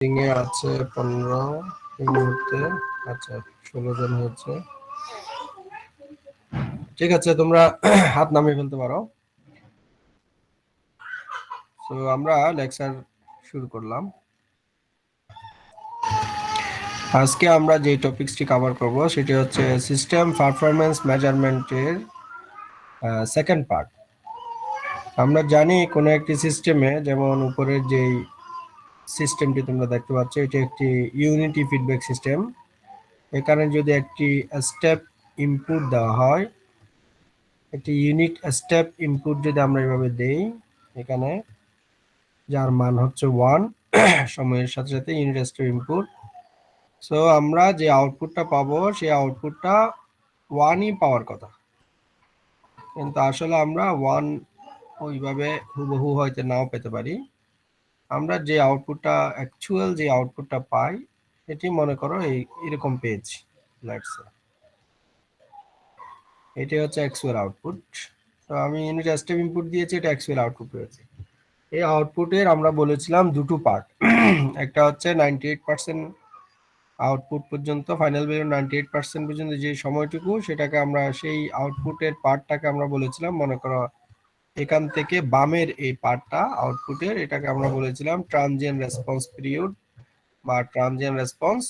এ আছে 15 এই মুহূর্তে। আচ্ছা 16 জন হয়েছে। ঠিক আছে, তোমরা হাত নামিয়ে ফেলতে পারো। তো আমরা লেকচার শুরু করলাম। আজকে আমরা যে টপিকসটি কভার করব সেটি হচ্ছে সিস্টেম পারফরম্যান্স মেজারমেন্টের সেকেন্ড পার্ট। আমরা জানি কোনো একটি সিস্টেমে, যেমন উপরের যেই সিস্টেমটি তোমরা দেখতে পাচ্ছ, এটি একটি ইউনিটি ফিডব্যাক সিস্টেম। এখানে যদি একটি স্টেপ ইনপুট দেওয়া হয়, একটি ইউনিট স্টেপ ইনপুট যদি আমরা এভাবে দেই, এখানে যার মান হচ্ছে 1 সময়ের সাথে সাথে ইউনিট স্টেপ ইনপুট, সো আমরা যে আউটপুটটা পাবো সেই আউটপুটটা 1ই পাওয়ার কথা, কিন্তু আসলে আমরা 1 ওইভাবে হুবহু হয়তো নাও পেতে পারি। আমরা যে আউটপুটটা অ্যাকচুয়াল যে আউটপুটটা পাই, এটি মনে করো এরকম পেয়েছি। লেটস সে এটি হচ্ছে অ্যাকচুয়াল আউটপুট। তো আমি ইউনিট স্টেপ ইনপুট দিয়েছি, এটা অ্যাকচুয়াল আউটপুট পেয়েছি। এই আউটপুটের আমরা বলেছিলাম দুটো পার্ট। একটা হচ্ছে 98% আউটপুট পর্যন্ত, ফাইনাল ভ্যালু 98% পর্যন্ত যে সময়টুকু, সেটাকে আমরা সেই আউটপুটের পার্টটাকে আমরা বলেছিলাম, মনে করো এখান থেকে বামের এই পার্টটা আউটপুটের, এটাকে আমরা বলেছিলাম ট্রানজিয়েন্ট রেসপন্স পিরিয়ড বা ট্রানজিয়েন্ট রেসপন্স।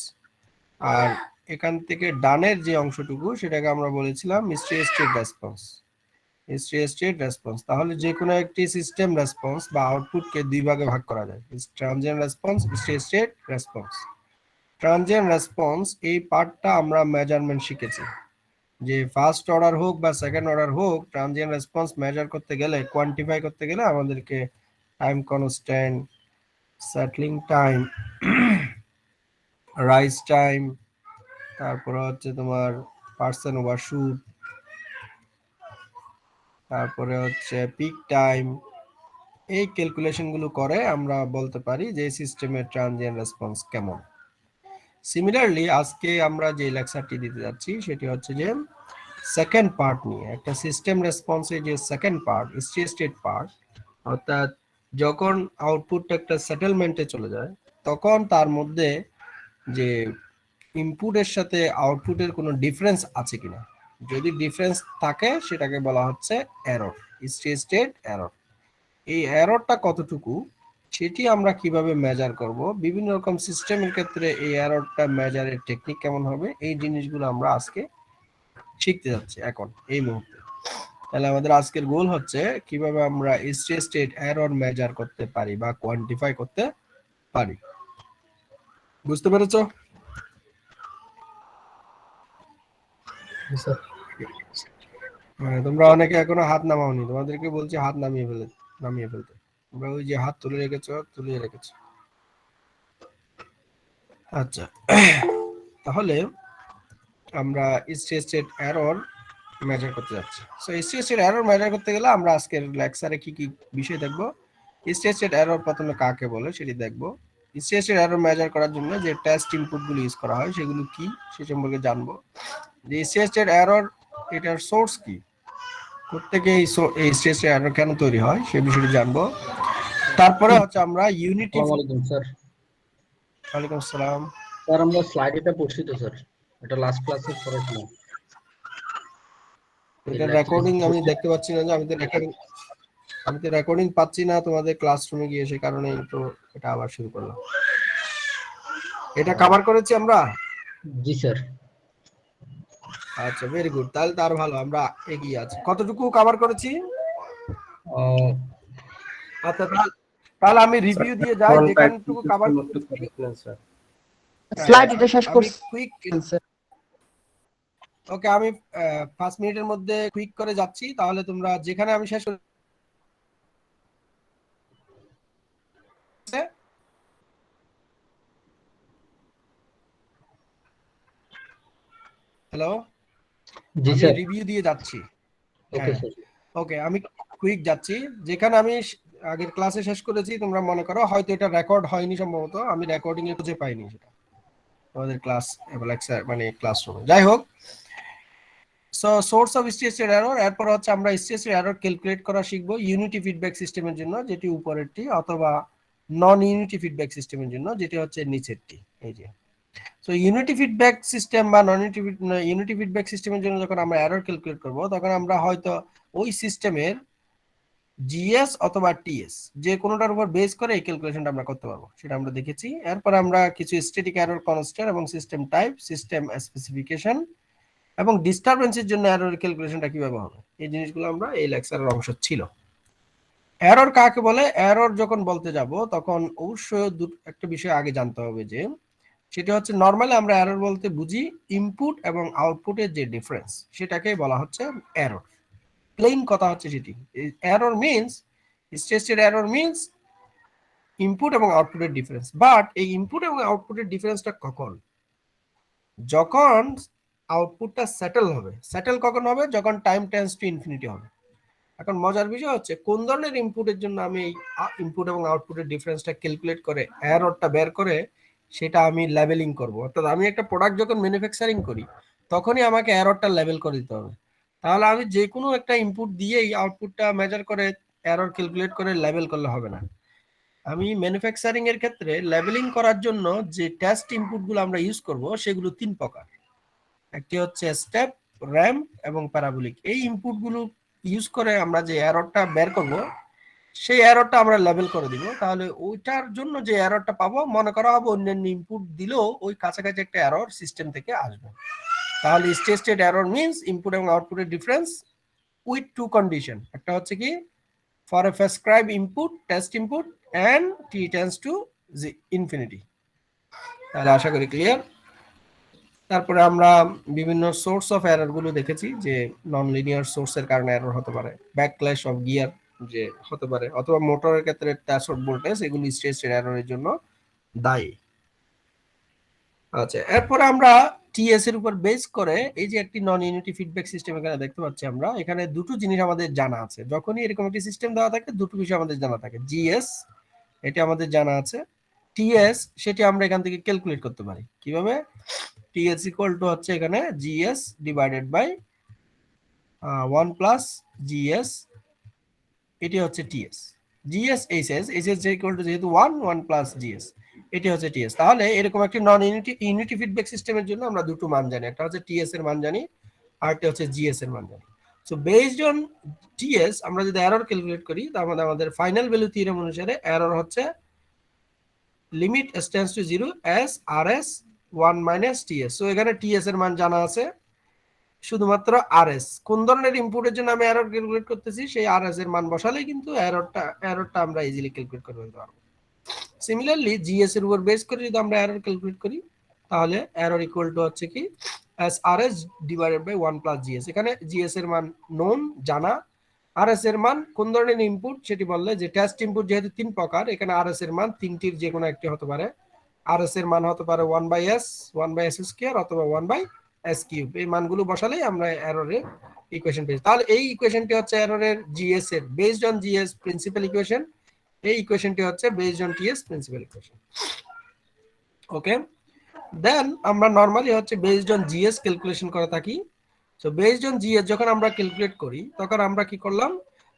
আর এখান থেকে ডানের যে অংশটুকু, সেটাকে আমরা বলেছিলাম steady state response. Steady state response, তাহলে যে কোনো একটি সিস্টেম রেসপন্স বা আউটপুটকে দুই ভাগে ভাগ করা যায়, transient response, steady state response. Transient response এই পার্টটা আমরা মেজারমেন্ট শিখেছি, যে ফার্স্ট অর্ডার হোক বা সেকেন্ড অর্ডার হোক, ট্রানজিয়েন্ট রেসপন্স মেজার করতে গেলে, কোয়ান্টিফাই করতে গেলে আমাদেরকে time constant, settling time, rise time, তারপরে হচ্ছে তোমার পার্সেন্ট ওভারশুট, তারপরে হচ্ছে পিক টাইম, এই ক্যালকুলেশনগুলো করে আমরা বলতে পারি যে সিস্টেমের ট্রানজিয়েন্ট রেসপন্স কেমন। সিমিলারলি আজকে আমরা যে লেকচারটি দিতে যাচ্ছি সেটি হচ্ছে যে সেকেন্ড পার্ট নিয়ে, একটা সিস্টেম রেসপন্সের যে second part, steady state part, অর্থাৎ যখন আউটপুটটা একটা সেটেলমেন্টে চলে যায়, তখন তার মধ্যে যে ইনপুটের সাথে আউটপুটের কোনো ডিফারেন্স আছে কিনা। যদি ডিফারেন্স থাকে সেটাকে বলা হচ্ছে এরর, স্টেডি স্টেট এরর। এই এররটা কতটুকু, সেটি আমরা কিভাবে মেজার করব, বিভিন্ন রকম সিস্টেমের ক্ষেত্রে এই এররটা মেজারের টেকনিক কেমন হবে, এই জিনিসগুলো আমরা আজকে শিখতে যাচ্ছি এখন এই মুহূর্তে। তাহলে আমাদের আজকের গোল হচ্ছে কিভাবে আমরা স্টেডি স্টেট এরর মেজার করতে পারি বা কোয়ান্টিফাই করতে পারি। বুঝতে পেরেছো? তোমরা অনেকে এখনো হাত নামাওনি, তোমাদেরকে বলছি হাত নামিয়ে ফেলতে। তোমরা ওই যে হাত তুলে রেখেছো, তুলে রেখেছো। আচ্ছা, তাহলে আমরা স্টেডি স্টেট এরর মেজার করতে যাচ্ছি। So steady state error measure করতে গেলে আমরা আজকের লেকচারে কি কি বিষয় দেখব। স্টেডি স্টেট এরর প্রথমে কাকে বলে সেটি দেখব। স্টেডি স্টেট এরর মেজার করার জন্য যে টেস্ট ইনপুটগুলো ইউজ করা হয় সেগুলো কি, সে সম্পর্কে জানবো। যে স্টেডি স্টেট এরর, এটার সোর্স কি, প্রত্যেকে এই স্টেডি স্টেট এরর কেন তৈরি হয় সে বিষয়টি জানবো। তারপরে হচ্ছে আমরা ইউনিটি। আসসালামু আলাইকুম স্যার। ওয়ালাইকুম আসসালাম। স্যার আমরা স্লাইডটা পড়ছি তো স্যার, এটা লাস্ট ক্লাসে পড়েছিলাম। এটা রেকর্ডিং আমি দেখতে পাচ্ছি না, যে আমি তো রেকর্ডিং পাচ্ছি না তোমাদের ক্লাসরুমে গিয়ে, সে কারণে তো এটা আবার শুরু করলাম। এটা কভার করেছি আমরা? জি স্যার। আচ্ছা, ভেরি গুড, তাহলে তার ভালো, আমরা এগিয়ে আছি। কতটুকু কভার করেছি? আচ্ছা, তাহলে আমি রিভিউ দিয়ে যাই যেখানটুকু কভার করেছি। স্লাইড এটা শেষ আমি করছি কুইক, স্যার। ওকে, আমি 5 মিনিটের মধ্যে কুইক করে যাচ্ছি, তাহলে তোমরা যেখানে আমি শেষ করেছি। হ্যালো, জি আমি স্যার। রিভিউ দিয়ে যাচ্ছি। Okay sir. ওকে, আমি কুইক যাচ্ছি। যেখানে আমি আগের ক্লাসে শেষ করেছি, তোমরা মনে করো হয়তো এটা রেকর্ড হয়নি, সম্ভবত আমি রেকর্ডিং এ খুঁজে পাইনি সেটা আমাদের ক্লাস লেকচার মানে ক্লাসরুমে। যাই হোক, so source of steady state error, এরপর হচ্ছে আমরা স্টেডি স্টেট এরর ক্যালকুলেট করা শিখবো ইউনিটি ফিডব্যাক সিস্টেমের জন্য, যেটি উপরেরটি, অথবা নন ইউনিটি ফিডব্যাক সিস্টেমের জন্য, যেটা হচ্ছে নিচেরটি, এই যে। সো ইউনিটি ফিডব্যাক সিস্টেম বা নন ইউনিটি ফিডব্যাক সিস্টেমের জন্য যখন আমরা এরর ক্যালকুলেট করব, তখন আমরা হয়তো ওই সিস্টেমের জিএস অথবা টিএস যে কোনোটার উপর বেস করে এই ক্যালকুলেশনটা আমরা করতে পারবো, সেটা আমরা দেখেছি। এরপর আমরা কিছু স্ট্যাটিক এরর কনস্ট্যান্ট এবং সিস্টেম টাইপ, সিস্টেম স্পেসিফিকেশন এবং ডিস্টারবেন্সের জন্য এরর ক্যালকুলেশনটা কিভাবে হবে, এই জিনিসগুলো আমরা এই লেকচারের অংশ ছিল। এরর কাকে বলে? এরর যখন বলতে যাব তখন অবশ্যই একটা বিষয় আগে জানতে হবে, যে সেটা হচ্ছে নরমালি আমরা এরর বলতে বুঝি ইনপুট এবং আউটপুটের যে ডিফারেন্স, সেটাকে বলা হচ্ছে এরর। প্লেন কথা হচ্ছে সেটি। Error means, stated error means input এবং আউটপুটের ডিফারেন্স। বাট এই ইনপুট এবং আউটপুটের ডিফারেন্সটা কখন? যখন আউটপুটটা সেটেল হবে। সেটেল কখন হবে? যখন টাইম টেন্ডস টু ইনফিনিটি হবে। এখন মজার বিষয় হচ্ছে কোন ধরনের ইনপুটের জন্য আমি এই ইনপুট এবং আউটপুটের ডিফারেন্সটা ক্যালকুলেট করে এররটা বের করে সেটা আমি লেভেলিং করব। অর্থাৎ আমি একটা প্রোডাক্ট যখন ম্যানুফ্যাকচারিং করি তখনই আমাকে এররটা লেভেল করে দিতে হবে। তাহলে আমি যে কোনো একটা ইনপুট দিয়েই আউটপুটটা মেজার করে এরর ক্যালকুলেট করে লেভেল করলে হবে না। আমি ম্যানুফ্যাকচারিং এর ক্ষেত্রে লেভেলিং করার জন্য যে টেস্ট ইনপুটগুলো আমরা ইউজ করব সেগুলো তিন প্রকার। একটি হচ্ছে স্টেপ, র্যাম্প এবং প্যারাবোলিক। এই ইনপুটগুলো ইউজ করে আমরা যে এররটা বের করব সেই এররটা আমরা লেভেল করে দিব। তাহলে ওইটার জন্য যে এররটা পাবো, মনে করা হবে অন্যান্য ইনপুট দিলেও ওই কাছাকাছি একটা এরর সিস্টেম থেকে আসবে। তাহলে স্টেটেড এরর মিন্স ইনপুট এবং আউটপুটের ডিফারেন্স উইথ টু কন্ডিশন। একটা হচ্ছে কি for a prescribe input test input and t tends to infinity. তাহলে আশা করি ক্লিয়ার। তারপরে আমরা বিভিন্ন সোর্স অফ এরর গুলো দেখেছি, যে নন লিনিয়ার সোর্সের কারণে এরর হতে পারে, ব্যাকক্ল্যাশ অফ গিয়ার যে হতে পারে, অথবা মোটরের ক্ষেত্রে ট্রান্সফার ভোল্টেজ, এগুলো স্টেটেড এররের জন্য দায়ী। আচ্ছা, এরপরে আমরা টিএস এর উপর বেস করে এই যে একটি নন ইউনিটি ফিডব্যাক সিস্টেম এখানে দেখতে পাচ্ছি আমরা, এখানে দুটো জিনিস আমাদের জানা আছে। যখনই এরকম একটি সিস্টেম দেওয়া থাকে দুটো বিষয় আমাদের জানা থাকে। জিএস এটা আমাদের জানা আছে, টিএস সেটি আমরা এখান থেকে ক্যালকুলেট করতে পারি। কিভাবে? টিএস ইকুয়াল টু হচ্ছে এখানে GS divided by 1 plus GS, এটি হচ্ছে TS. GS HS, HS equal to যেহেতু 1 প্লাস জিএস, এটি হচ্ছে টিএস। তাহলে এরকম একটি নন ইউনিটি ফিডব্যাক সিস্টেমের জন্য আমরা দুটো মান জানি, একটা হচ্ছে টিএস এর মান জানি, আর একটা হচ্ছে জিএস এর মান জানি। সো বেসড অন টিএস আমরা যদি এরর ক্যালকুলেট করি, তাহলে আমাদের ফাইনাল ভ্যালু থিওরেম অনুসারে এরর হচ্ছে limit s tends to 0 as rs 1 minus T S. So এখানে টিএস এর মান জানা আছে, শুধুমাত্র আরএস কোন ধরনের ইনপুটের জন্য আমি এরর ক্যালকুলেট করতেছি সেই আরএস এর মান বসালেই কিন্তু এররটা আমরা ইজিলি ক্যালকুলেট করে ফেলতে পারবো। সিমিলারলি জিএস এর উপর বেস করে যদি আমরা এরর ক্যালকুলেট করি, তাহলে এরর ইকুয়াল টু হচ্ছে কি as rs divided by 1 plus GS. এখানে জিএস এর মান নোন জানা, আরএস এর মান কোন ধরনের ইনপুট সেটি বললে, যে টেস্ট ইনপুট যেহেতু তিন প্রকার, এখানে আরএস এর মান তিনটির যে কোনো একটি হতে পারে। আরএস এর মান হতে পারে 1/s স্কয়ার অথবা 1/s কিউব। এই মানগুলো বসালেই আমরা এররের ইকুয়েশন পেয়েছি। তাহলে এই ইকুয়েশনটি হচ্ছে এররের জিএস এর based on GS principal equation, এই ইকুয়েশনটি হচ্ছে based on TS principal equation. Okay, then আমরা নরমালি হচ্ছে বেসড অন জিএস ক্যালকুলেশন করে থাকি। সো বেসড অন জিএস যখন আমরা ক্যালকুলেট করি, তখন আমরা কি করলাম,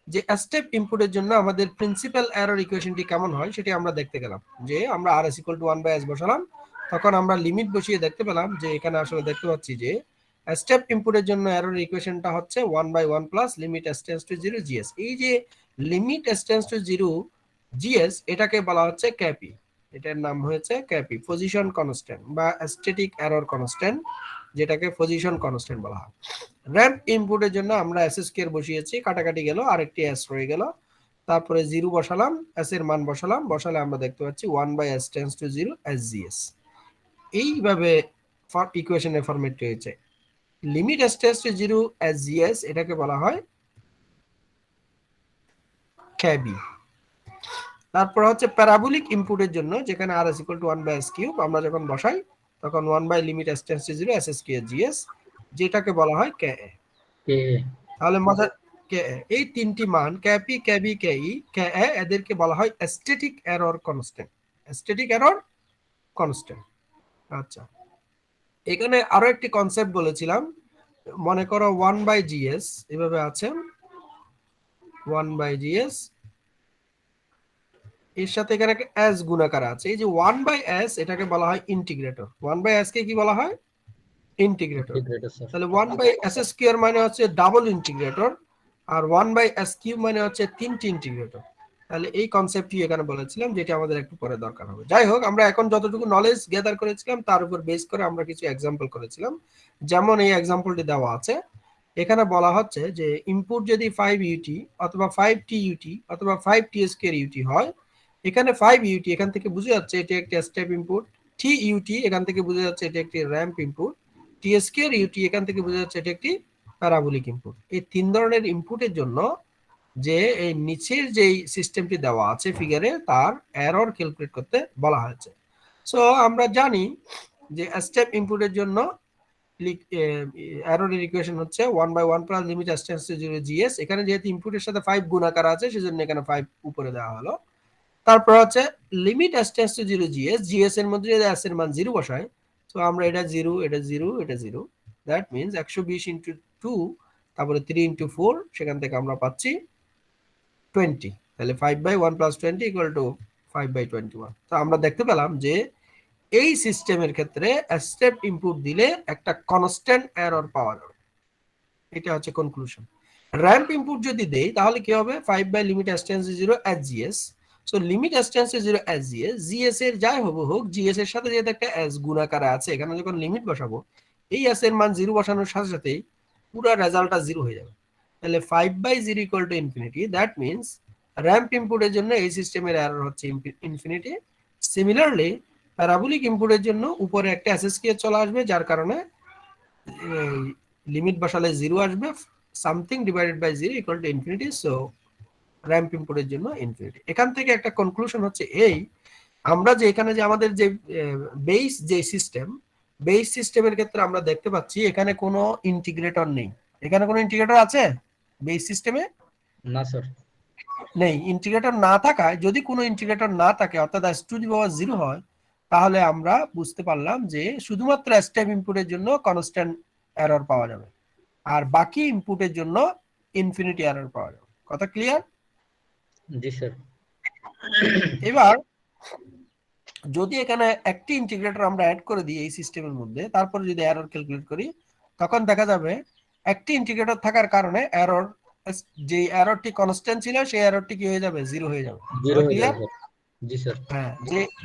যে স্টেপ ইনপুটের জন্য আমাদের প্রিন্সিপাল এরর ইকুয়েশনটি কেমন হয় সেটি আমরা দেখতে গেলাম। যে আমরা rs ইকুয়াল টু 1/s বসালাম, তখন আমরা লিমিট বসিয়ে দেখতে পেলাম যে এখানে আসলে দেখতে পাচ্ছি যে স্টেপ ইনপুটের জন্য এরর ইকুয়েশনটা হচ্ছে 1/1 plus limit s tends to 0 GS. এই যে limit s tends to 0 GS, এটাকে বলা হচ্ছে ক্যাপি। এটার নাম হয়েছে ক্যাপি, পজিশন কনস্ট্যান্ট বা স্ট্যাটিক এরর কনস্ট্যান্ট, যেটাকে পজিশন কনস্ট্যান্ট বলা হয়। র্যাম্প ইনপুটের জন্য আমরা এস স্কয়ার বসিয়েছি, কাটাকাটি গেল, আরেকটি এস রয়ে গেল, তারপরে 0 বসালাম, এস এর মান বসালে আমরা দেখতে পাচ্ছি 1/s টেন্ডস টু 0 SGS। এইভাবে ইকুয়েশনের ফরম্যাট রয়েছে। Limit s tends to 0 SGS এটাকে বলা হয় ক্যাবি। তারপর হচ্ছে প্যারাবোলিক ইনপুটের জন্য, যেখানে rs equal to 1/s cube আমরা যখন বসাই তখন 1/লিমিট s টেন্ডস টু 0 SSKGS, যেটাকে বলা হয় কে। তাহলে মজা কে, এই তিনটি মান ক্যাপি, ক্যাবি, কেই, কে, এদেরকে বলা হয় static error constant. Static error constant. আচ্ছা, এখানে আরো একটি কনসেপ্ট বলেছিলাম, মনে করো 1/GS এভাবে আছে, 1/GS এর সাথে এখানে একটা s গুণাকার আছে, এই যে 1/s এটাকে বলা হয় ইন্টিগ্রেটর। 1/s কে কি বলা হয়? ইন্টিগ্রেটর। Integrator sir. তাহলে 1/s স্কয়ার মানে হচ্ছে ডাবল ইন্টিগ্রেটর, আর 1/s কিউব মানে হচ্ছে তিনটি ইন্টিগ্রেটর। তাহলে এই কনসেপ্টটি এখানে বলেছিলাম, যেটা আমাদের একটু পরে দরকার হবে। যাই হোক, আমরা এখন যতটুকু নলেজ গ্যাদার করেছিলাম তার উপর বেস করে আমরা কিছু এক্সাম্পল করেছিলাম। যেমন এই এক্সাম্পলটি দেওয়া আছে, এখানে বলা হচ্ছে যে ইনপুট যদি 5ut অথবা 5tut অথবা 5t² হয়, এখানে 5ut এখান থেকে বোঝা যাচ্ছে এটি একটি স্টেপ ইনপুট, tut এখান থেকে বোঝা যাচ্ছে এটি একটি র্যাম্প ইনপুট, t²ut এখান থেকে বোঝা যাচ্ছে এটি একটি প্যারাবোলিক ইনপুট। এই তিন ধরনের ইনপুটের জন্য যে এই নিচের যেই সিস্টেমটি দেওয়া আছে ফিগারে, তার এরর ক্যালকুলেট করতে বলা হয়েছে। সো আমরা জানি যে স্টেপ ইনপুটের জন্য এররের ইকুয়েশন হচ্ছে 1/1 plus limit s tends to 0 gs। এখানে যেহেতু ইনপুটের সাথে 5 গুণাকার আছে সেজন্য এখানে 5 উপরে দেওয়া হলো। তারপর হচ্ছে limit s tends to 0 gs, gs এর মধ্যে যদি s এর মান 0 বসাই, তো আমরা এটা 0, এটা 0, এটা 0, দ্যাট মিন্স 120 ইনটু 2, তারপরে 3 ইনটু 4, সেখান থেকে আমরা পাচ্ছি 20। তাহলে 5/1 প্লাস 20 ইকুয়াল টু 5/21। তো আমরা দেখতে পেলাম যে এই সিস্টেমের ক্ষেত্রে স্টেপ ইনপুট দিলে একটা কনস্ট্যান্ট এরর পাওয়া যাবে। এটা হচ্ছে কনক্লুশন। র‍্যাম্প ইনপুট যদি দেই তাহলে কি হবে? 5 by limit s tends to 0 as gs। So limit s tends to 0 as gs, gs এর যাই হোক, gs এর সাথে যেহেতু একটা s গুণাকারে আছে, এখানে যখন লিমিট বসাবো, এই s এর মান 0 বসানোর সাথে সাথেই পুরো রেজাল্টটা 0 হয়ে যাবে। তাহলে 5/0 equal to infinity, that means ramp ইনপুটের জন্য এই সিস্টেমের এরর হচ্ছে ইনফিনিটি। সিমিলারলি প্যারাবোলিক ইনপুটের জন্য উপরে একটা SSK চলে আসবে, যার কারণে লিমিট বসালে 0 আসবে, something divided by 0 equal to infinity. So ramp ইনপুটের জন্য ইনফিনিটি। এখান থেকে একটা কনক্লুশন হচ্ছে এই, আমরা যে এখানে যে আমাদের যে বেস যে সিস্টেম, বেস সিস্টেমের ক্ষেত্রে আমরা দেখতে পাচ্ছি এখানে কোনো ইন্টিগ্রেটর নেই। এখানে কোনো ইন্টিগ্রেটর আছে বেস সিস্টেমে? না স্যার। নেই। ইন্টিগ্রেটর না থাকায়, যদি কোনো ইন্টিগ্রেটর না থাকে অর্থাৎ s⁴ হয়, তাহলে আমরা বুঝতে পারলাম যে শুধুমাত্র স্টেপ ইনপুটের জন্য কনস্ট্যান্ট এরর পাওয়া যাবে, আর বাকি ইনপুটের জন্য ইনফিনিটি এরর পাওয়া যাবে। কথা ক্লিয়ার? জি স্যার। এবার যদি এখানে একটি ইন্টিগ্রেটর আমরা অ্যাড করে দিই এই সিস্টেমের মধ্যে, তারপর যদি এরর ক্যালকুলেট করি, তখন দেখা যাবে একটি ইন্টিগ্রেটর থাকার কারণে এরর, যে এররটি কনস্ট্যান্ট ছিল সেই এররটি কি হয়ে যাবে? 0 হয়ে যাবে। 0 হয়ে ক্লিয়ার? যাবে স্যার। জি স্যার। হ্যাঁ,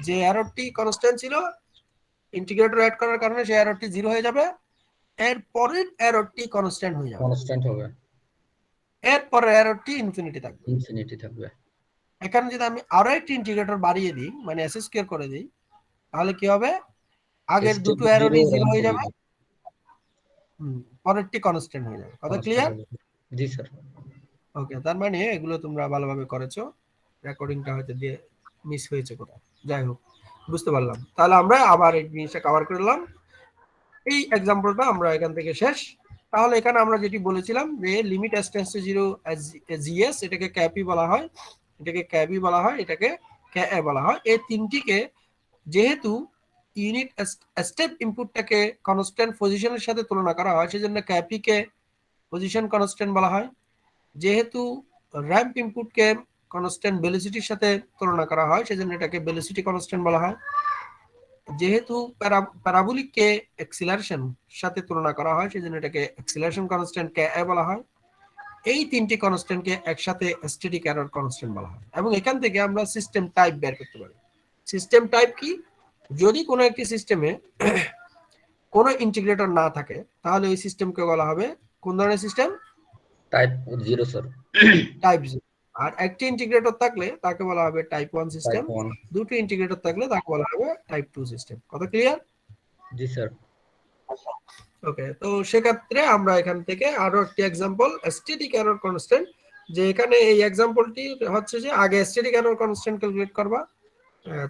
যে এররটি কনস্ট্যান্ট ছিল, ইন্টিগ্রেটর অ্যাড করার কারণে সেই এররটি 0 হয়ে যাবে। এর পরের এররটি কনস্ট্যান্ট হয়ে যাবে, কনস্ট্যান্ট হবে। এর পরের এররটি ইনফিনিটি থাকবে। ইনফিনিটি থাকবে। এখানে যদি আমি আরো একটি ইন্টিগ্রেটর বাড়িয়ে দিই, মানে s² করে দিই, তাহলে কি হবে? আগের স্টেপ দুটো 0 এররই 0 র‍্যাম্প হয়ে হয়ে যাবে, যাবে। পরেরটি কনস্ট্যান্ট হয়ে যাবে। কথা কনস্ট্যান্ট ক্লিয়ার? হয়ে যাবে। জি স্যার। ওকে, তার মানে এগুলো তোমরা ভালোভাবে করেছো, রেকর্ডিংটা হয়তো দিয়ে মিস হয়েছে কোথাও। যাই হোক, বুঝতে পারলাম। তাহলে আমরা আবার এই জিনিসটা কভার করলাম। এই এক্সাম্পলটা আমরা এখান থেকে শেষ। তাহলে এখানে আমরা যেটি বলেছিলাম যে limit s tends to 0 gs, এটাকে ক্যাপি বলা হয়, এটাকে ক্যাবি বলা হয়, এটাকে ক্যাএ বলা হয়। এই তিনটিকে যেহেতু ইউনিট স্টেপ ইনপুটটাকে কনস্ট্যান্ট পজিশনের সাথে তুলনা করা হয়, সেজন্য ক্যাপিকে পজিশন কনস্ট্যান্ট বলা হয়। যেহেতু র‍্যাম্প ইনপুটকে কনস্ট্যান্ট ভেলোসিটির সাথে তুলনা করা হয়, সেজন্য এটাকে ভেলোসিটি কনস্ট্যান্ট বলা হয়। যেহেতু প্যারাবোলিককে অ্যাক্সিলারেশন সাথে তুলনা করা হয়, সেজন্য এটাকে অ্যাক্সিলারেশন কনস্ট্যান্ট কে বলা হয়। এই তিনটি কনস্ট্যান্টকে একসাথে স্ট্যাটিক এরর কনস্ট্যান্ট বলা হয়। এবং এখান থেকে আমরা সিস্টেম টাইপ বের করতে পারি। সিস্টেম টাইপ কি? যদি কোনো একটি সিস্টেমে কোনো ইন্টিগ্রেটর না থাকে, তাহলে ওই সিস্টেমকে বলা হবে কোন ধরনের সিস্টেম? Type 0 sir. টাইপ 0। আর একটি ইন্টিগ্রেটর থাকলে তাকে বলা হবে টাইপ 1 সিস্টেম। টাইপ 1। দুটো ইন্টিগ্রেটর থাকলে তাকে বলা হবে টাইপ 2 সিস্টেম। কথা ক্লিয়ার? জি স্যার। ওকে, তো সেক্ষেত্রে আমরা এখান থেকে আরো একটি एग्जांपल স্ট্যাটিক এরর কনস্ট্যান্ট, যে এখানে এই एग्जांपलটি হচ্ছে যে আগে স্ট্যাটিক এরর কনস্ট্যান্ট ক্যালকুলেট করবা,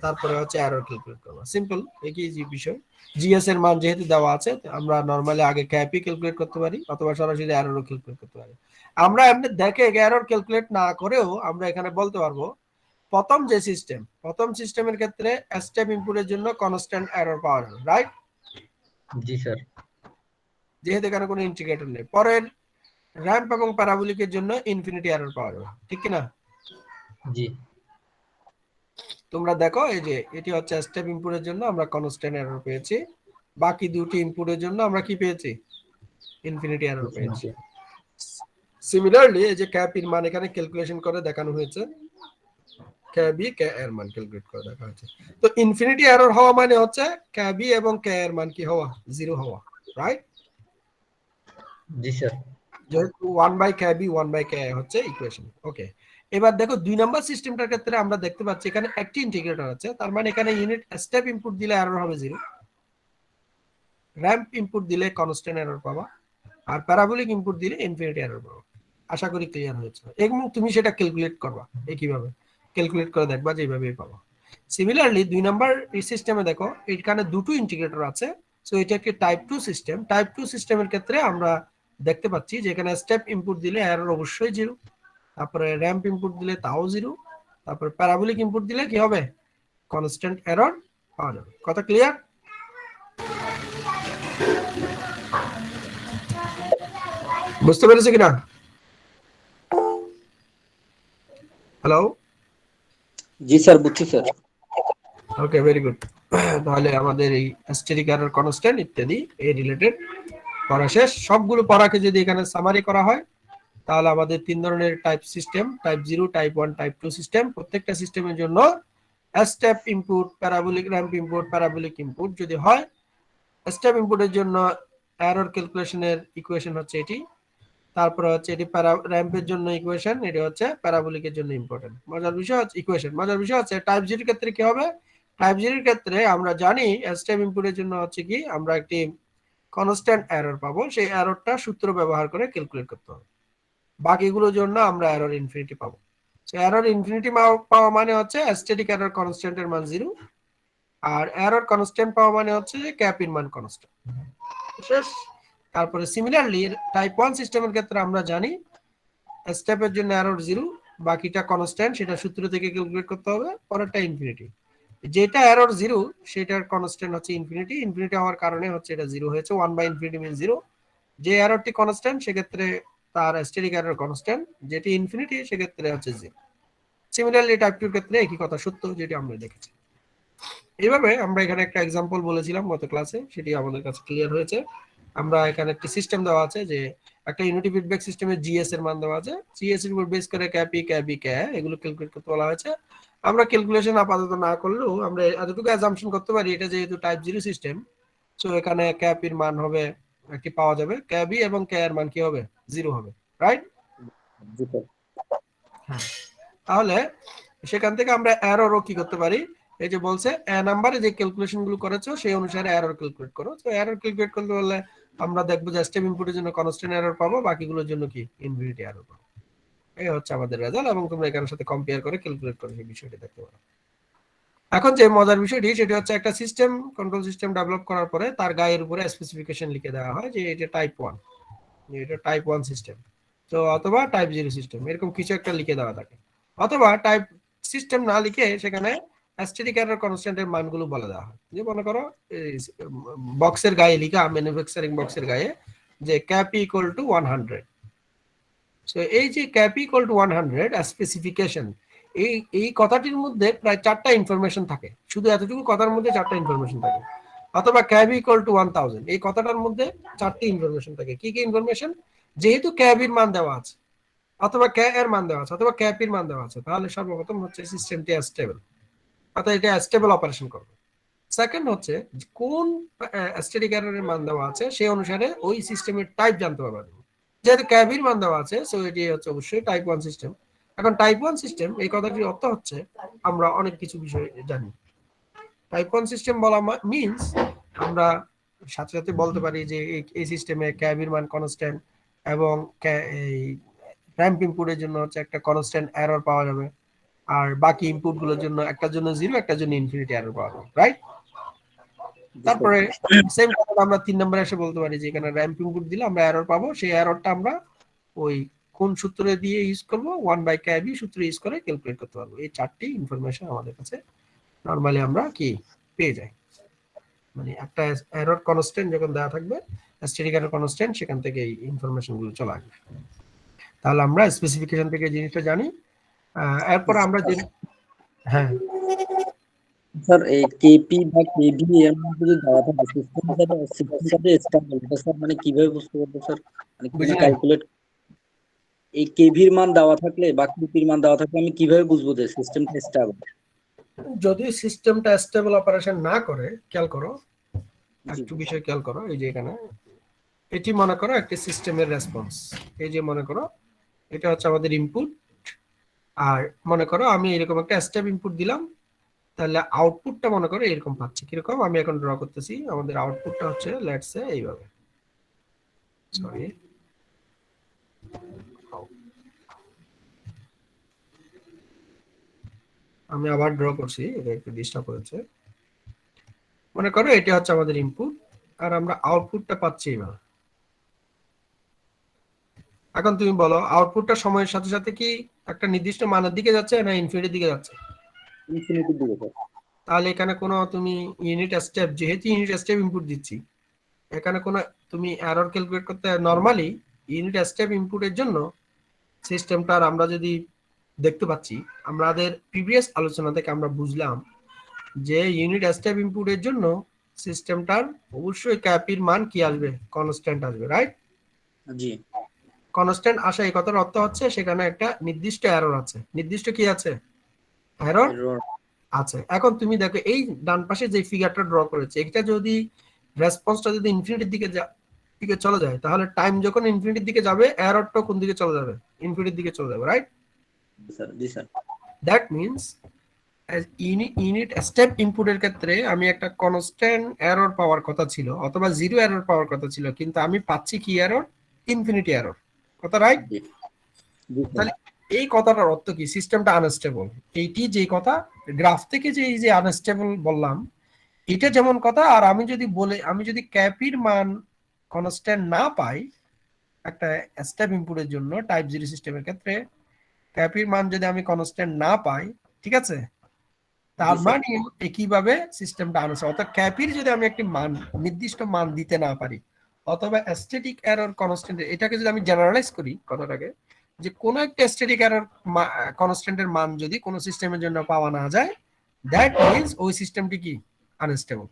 তারপরে হচ্ছে এরর ক্যালকুলেট করবা। সিম্পল, একই যে বিষয়। জিএস এর মান যেহেতু দেওয়া আছে, আমরা নরমালি আগে ক্যাপি ক্যালকুলেট করতে পারি অথবা সরাসরি এররও ক্যালকুলেট করতে পারি। আমরা এমনি দেখে এরর ক্যালকুলেট না করেও আমরা এখানে বলতে পারবো প্রথম যে সিস্টেম, প্রথম সিস্টেমের ক্ষেত্রে স্টেপ ইনপুটের জন্য কনস্ট্যান্ট এরর পাওয়া যাবে, রাইট? জি স্যার। যেহেতু এখানে কোনো ইন্টিগ্রেটর নেই। পরের র‍্যাম্প এবং প্যারাবোলিকের জন্য ইনফিনিটি এরর পাওয়া যাবে, ঠিক কি না? জি। তোমরা দেখো এই যে এটি হচ্ছে স্টেপ ইনপুটের জন্য আমরা কনস্ট্যান্ট এরর পেয়েছি, বাকি দুটি ইনপুটের জন্য আমরা কি পেয়েছি, ইনফিনিটি এরর পেয়েছি। সিমিলারলি এই যে ক্যাপ এর মান এখানে ক্যালকুলেশন করে দেখানো হয়েছে, কে বি কে এর মান ক্যালকুলেট করে দেখা হয়েছে। তো ইনফিনিটি এরর হওয়া মানে হচ্ছে কে বি এবং কে এর মান কি হওয়া, জিরো হওয়া, রাইট? জি স্যার। যেহেতু 1/kb 1/k হচ্ছে ইকুয়েশন। ওকে, এবার দেখো 2 নাম্বার সিস্টেমটার ক্ষেত্রে আমরা দেখতে পাচ্ছি এখানে একটি ইন্টিগ্রেটর আছে, তার মানে এখানে ইউনিট স্টেপ ইনপুট দিলে এরর হবে 0, র‍্যাম্প ইনপুট দিলে কনস্ট্যান্ট এরর পাবা, আর প্যারাবোলিক ইনপুট দিলে ইনফিনিটি এরর পাবা। আশা করি ক্লিয়ার হয়েছে। এবং তুমি সেটা ক্যালকুলেট করবা, এই কিভাবে ক্যালকুলেট করে দেখবা যে এইভাবেই পাবা। সিমিলারলি 2 নাম্বার সিস্টেমে দেখো এখানে দুটো ইন্টিগ্রেটর আছে, সো এটা একটি টাইপ 2 সিস্টেম। টাইপ 2 সিস্টেমের ক্ষেত্রে আমরা দেখতে পাচ্ছি যে এখানে স্টেপ ইনপুট দিলে এরর অবশ্যই 0, তারপরে র‍্যাম্প ইনপুট দিলে তাও 0, তারপরে প্যারাবোলিক ইনপুট দিলে কি হবে, কনস্ট্যান্ট এরর পাওয়া যাবে। কথা ক্লিয়ার? বুঝতে পেরেছো কিনা? হ্যালো, জি স্যার, বুঝছি স্যার। ওকে, ভেরি গুড। তাহলে আমাদের এই স্ট্যাটিক এরর, কনস্ট্যান্ট ইত্যাদি এই রিলেটেড পড়া শেষ। সবগুলো পড়াকে যদি এখানে সামারি করা হয় তাহলে আমাদের 3 ধরনের type system, type 0, type 1, type 2 system. প্রত্যেকটা সিস্টেমের জন্য step input, parabolic, ramp input, parabolic input যদি হয়, স্টেপ ইনপুটের জন্য এরর ক্যালকুলেশনের ইকুয়েশন হচ্ছে এটি, তারপরে হচ্ছে এটি র‍্যাম্পের জন্য ইকুয়েশন, এটি হচ্ছে প্যারাবোলিকের জন্য ইম্পর্টেন্ট। মজার বিষয় হচ্ছে ইকুয়েশন, মজার বিষয় হচ্ছে টাইপ 0 এর ক্ষেত্রে কি হবে, টাইপ 0 এর ক্ষেত্রে আমরা জানি স্টেপ ইনপুটের জন্য হচ্ছে কি আমরা একটি কনস্ট্যান্ট এরর পাবো, সেই এররটা সূত্র ব্যবহার করে ক্যালকুলেট করতে হবে। বাকিগুলোর জন্য আমরা এরর ইনফিনিটি পাবো। সো এরর ইনফিনিটি পাওয়া মানে হচ্ছে স্ট্যাটিক এরর কনস্ট্যান্টের মান 0, আর এরর কনস্ট্যান্ট পাওয়া মানে হচ্ছে যে ক্যাপ এর মান কনস্ট্যান্ট। শেষ। তারপরে সিমিলারলি টাইপ 1 সিস্টেমের ক্ষেত্রে আমরা জানি স্টেপের জন্য এরর 0, বাকিটা কনস্ট্যান্ট, সেটা সূত্র থেকে ক্যালকুলেট করতে হবে, পরেরটা ইনফিনিটি। যেটা এরর 0 সেটার কনস্ট্যান্ট হচ্ছে ইনফিনিটি, ইনফিনিটি হওয়ার কারণে হচ্ছে এটা 0 হয়েছে, 1/infinity means 0। যে এররটি কনস্ট্যান্ট সেক্ষেত্রে তার স্ট্যাটিক এরর কনস্ট্যান্ট, যেটি ইনফিনিটি সেক্ষেত্রে হচ্ছে 0। সিমিলারলি টাইপ 2 এর ক্ষেত্রে একই কথা সত্য, যেটি আমরা দেখেছি। এইভাবে আমরা এখানে একটা एग्जांपल বলেছিলাম গত ক্লাসে, সেটি আমাদের কাছে ক্লিয়ার হয়েছে। আমরা এখানে একটি সিস্টেম দেওয়া আছে যে একটা ইউনিটি ফিডব্যাক সিস্টেমে জিএস এর মান দেওয়া আছে, জিএস এর উপর বেস করে ক্যাপি, ক্যাবি, ক্যা এগুলো ক্যালকুলেট করতে বলা হয়েছে। আমরা ক্যালকুলেশন আপাতত না করলেও আমরা এতটুকু অ্যাজাম্পশন করতে পারি, এটা যেহেতু টাইপ 0 সিস্টেম, সো এখানে ক্যাপির মান হবে একটি পাওয়া যাবে, ক্যাবি এবং ক্যা এর মান কি হবে, 0 হবে, রাইট? জি স্যার। হ্যাঁ, তাহলে সেখান থেকে আমরা এররও কি করতে পারি, এই যে বলছে এ নাম্বারে যে ক্যালকুলেশন গুলো করেছো সেই অনুসারে এরর ক্যালকুলেট করো। তো এরর ক্যালকুলেট করতে বললে আমরা দেখবো যে স্টেপ ইনপুটের জন্য কনস্ট্যান্ট এরর পাবো, বাকিগুলোর জন্য কি ইনফিনিটি এরর পাবো। এই হচ্ছে আমাদের রেজাল্ট, এবং তোমরা এখানের সাথে কম্পেয়ার করে ক্যালকুলেট করে সেই বিষয়টি দেখতে পারো। এখন যে মজার বিষয়টি সেটি হচ্ছে একটা সিস্টেম, কন্ট্রোল সিস্টেম ডেভেলপ করার পরে তার গায়ের উপরে স্পেসিফিকেশন লিখে দেওয়া হয় যে এটা টাইপ 1, এটা টাইপ 1 সিস্টেম, তো অথবা টাইপ 0 সিস্টেম, এরকম কিছু একটা লিখে দেওয়া থাকে। অথবা টাইপ সিস্টেম না লিখে সেখানে স্ট্যাটিক এরর কনস্ট্যান্টের মানগুলো বলে দেওয়া হয়। যে মনে করো বক্সের গায়ে লিখা, ম্যানুফ্যাকচারিং বক্সের গায়ে যে ক্যাপ ইকুয়াল টু 100। সো এই যে ক্যাপ ইকুয়াল টু 100 স্পেসিফিকেশন, এই কথাটির মধ্যে প্রায় 4টা ইনফরমেশন থাকে, শুধু এতটুকু কথার মধ্যে 4টা ইনফরমেশন থাকে। অথবা ক্যাব ইকুয়াল টু 1000, এই কথাটার মধ্যে 4টি ইনফরমেশন থাকে। কি কি ইনফরমেশন? যেহেতু ক্যাবির মান দেওয়া আছে, অথবা ক্যা এর মান দেওয়া আছে, অথবা ক্যাপির মান দেওয়া আছে, তাহলে সর্বপ্রথম হচ্ছে সিস্টেমটি স্টেবল, অর্থাৎ এটা স্টেবল অপারেশন করবে। সেকেন্ড হচ্ছে কোন স্ট্যাটিক এররের মান দেওয়া আছে সেই অনুসারে ওই সিস্টেমের টাইপ জানতে পারবে। যেহেতু ক্যাবির মান দেওয়া আছে, সো এটি হচ্ছে অবশ্যই টাইপ 1 সিস্টেম। এখন টাইপ 1 সিস্টেম এই কথাটির অর্থ হচ্ছে আমরা অনেক কিছু বিষয় জানি। টাইপ 1 সিস্টেম বলা মিন্স আমরা সাথে সাথে বলতে পারি যে এই সিস্টেমে ক্যাবির মান কনস্ট্যান্ট, এবং এই র‍্যাম্প ইনপুটের জন্য হচ্ছে একটা কনস্ট্যান্ট এরর পাওয়া যাবে, আর বাকি ইনপুট গুলোর জন্য একটার জন্য 0, একটার জন্য ইনফিনিটি এরর পাওয়া যাবে, রাইট? তারপরে সেম কথা আমরা 3 নম্বরে এসে বলতে পারি যে এখানে র‍্যাম্প ইনপুট দিলে আমরা এরর পাবো, সেই এররটা আমরা ওই কোন সূত্র দিয়ে ইউজ করব, 1/kb সূত্র ইউজ করে ক্যালকুলেট করতে পারবো। এই 4টি ইনফরমেশন আমাদের কাছে নরমালি আমরা কি পেয়ে যাই। মানে একটা এরর কনস্ট্যান্ট যখন দেওয়া থাকবে, স্ট্যাটিক এরর কনস্ট্যান্ট, সেখান থেকে এই ইনফরমেশন গুলো চলে আসবে। তাহলে আমরা স্পেসিফিকেশন থেকে জিনিসটা জানি। এরপর আমরা যে হ্যাঁ, স্যার এই কেপি বা কেভি এর মধ্যে যদি দেওয়া থাকে সিস্টেমটাতে স্টেবল, এটা স্যার মানে কিভাবে বুঝতে পারবো স্যার? মানে বুঝি নাই। ক্যালকুলেট এই কেভির মান দেওয়া থাকলে বা কেপির মান দেওয়া থাকলে আমি কিভাবে বুঝবো যে সিস্টেমটা স্টেবল? যদি সিস্টেমটা স্টেবল অপারেশন না করে, খেয়াল করো, জি একটু বিষয় খেয়াল করো। এই যে এখানে এটি মনে করো একটি সিস্টেমের রেসপন্স। এই যে মনে করো এটা হচ্ছে আমাদের ইনপুট, আর মনে করো আমি এরকম একটা স্টেপ ইনপুট দিলাম, তাহলে আউটপুটটা মনে করো এরকম পাচ্ছি। কিরকম আমি এখন ড্র করতেছি, আমাদের আউটপুটটা হচ্ছে লেটস সে এইভাবে। সরি, আমি আবার ড্র করছি, এটা একটু ডিস্টার্ব হয়েছে। মনে করো এটা হচ্ছে আমাদের ইনপুট, আর আমরা আউটপুটটা পাচ্ছি এইভাবে। এখন তুমি বলো আউটপুটটা সময়ের সাথে সাথে কি একটা নির্দিষ্ট মানের দিকে যাচ্ছে না ইনফিনিটির দিকে যাচ্ছে? ইনফিনিটির দিকে স্যার। তাহলে এখানে কোনো তুমি ইউনিট স্টেপ, যেহেতু ইউনিট স্টেপ ইনপুট দিচ্ছি, এখানে কোনো তুমি এরর ক্যালকুলেট করতে নরমালি ইউনিট স্টেপ ইনপুটের জন্য সিস্টেমটার আমরা যদি দেখতে পাচ্ছি, আমাদের প্রিভিয়াস আলোচনা থেকে আমরা বুঝলাম যে ইউনিট স্টেপ ইনপুটের জন্য সিস্টেমটার অবশ্যই ক্যাপির মান কি আসবে, কনস্ট্যান্ট আসবে, রাইট? জি কনস্ট্যান্ট আসা এই কথার অর্থ হচ্ছে সেখানে একটা নির্দিষ্ট এরর আছে। নির্দিষ্ট কি আছে? Error error. আছে। এখন তুমি দেখো এই ডান পাশে যে ফিগারটা ড্র করেছে, এটা যদি রেসপন্সটা যদি ইনফিনিটির দিকে চলে যায়, তাহলে টাইম যখন ইনফিনিটির দিকে যাবে এররটা কোন দিকে চলে যাবে? ইনফিনিটির দিকে চলে যাবে, right? Sir G sir. That means unit step ইনপুটের ক্ষেত্রে আমি একটা কনস্ট্যান্ট এরর পাওয়ার কথা ছিল, অথবা জিরো এরর পাওয়ার কথা ছিল, কিন্তু আমি পাচ্ছি কি এরর? Infinity error. কথা রাইট? জি জি স্যার। তাহলে এই কথাটার অর্থ কি? সিস্টেমটা আনস্টেবল। এইটি যে কথা গ্রাফ থেকে যে এই যে আনস্টেবল বললাম, এটা যেমন কথা। আর আমি যদি ক্যাপির মান কনস্ট্যান্ট না পাই একটা স্টেপ ইনপুটের জন্য টাইপ 0 সিস্টেমের ক্ষেত্রে, ক্যাপির মান যদি আমি কনস্ট্যান্ট না পাই, ঠিক আছে, জি তার স্যার। মানে একইভাবে সিস্টেমটা আনছে। অর্থাৎ ক্যাপির যদি আমি একটি মান, নির্দিষ্ট মান দিতে না পারি, অথবা স্ট্যাটিক এরর কনস্ট্যান্ট, এটাকে যদি আমি জেনারেলাইজ করি কথাটাকে, যে কোনো একটা স্ট্যাটিক এরর কনস্ট্যান্টের মান যদি কোনো সিস্টেমের জন্য পাওয়া না যায়, দ্যাট মিনস ওই সিস্টেমটি কি? আনস্টেবল।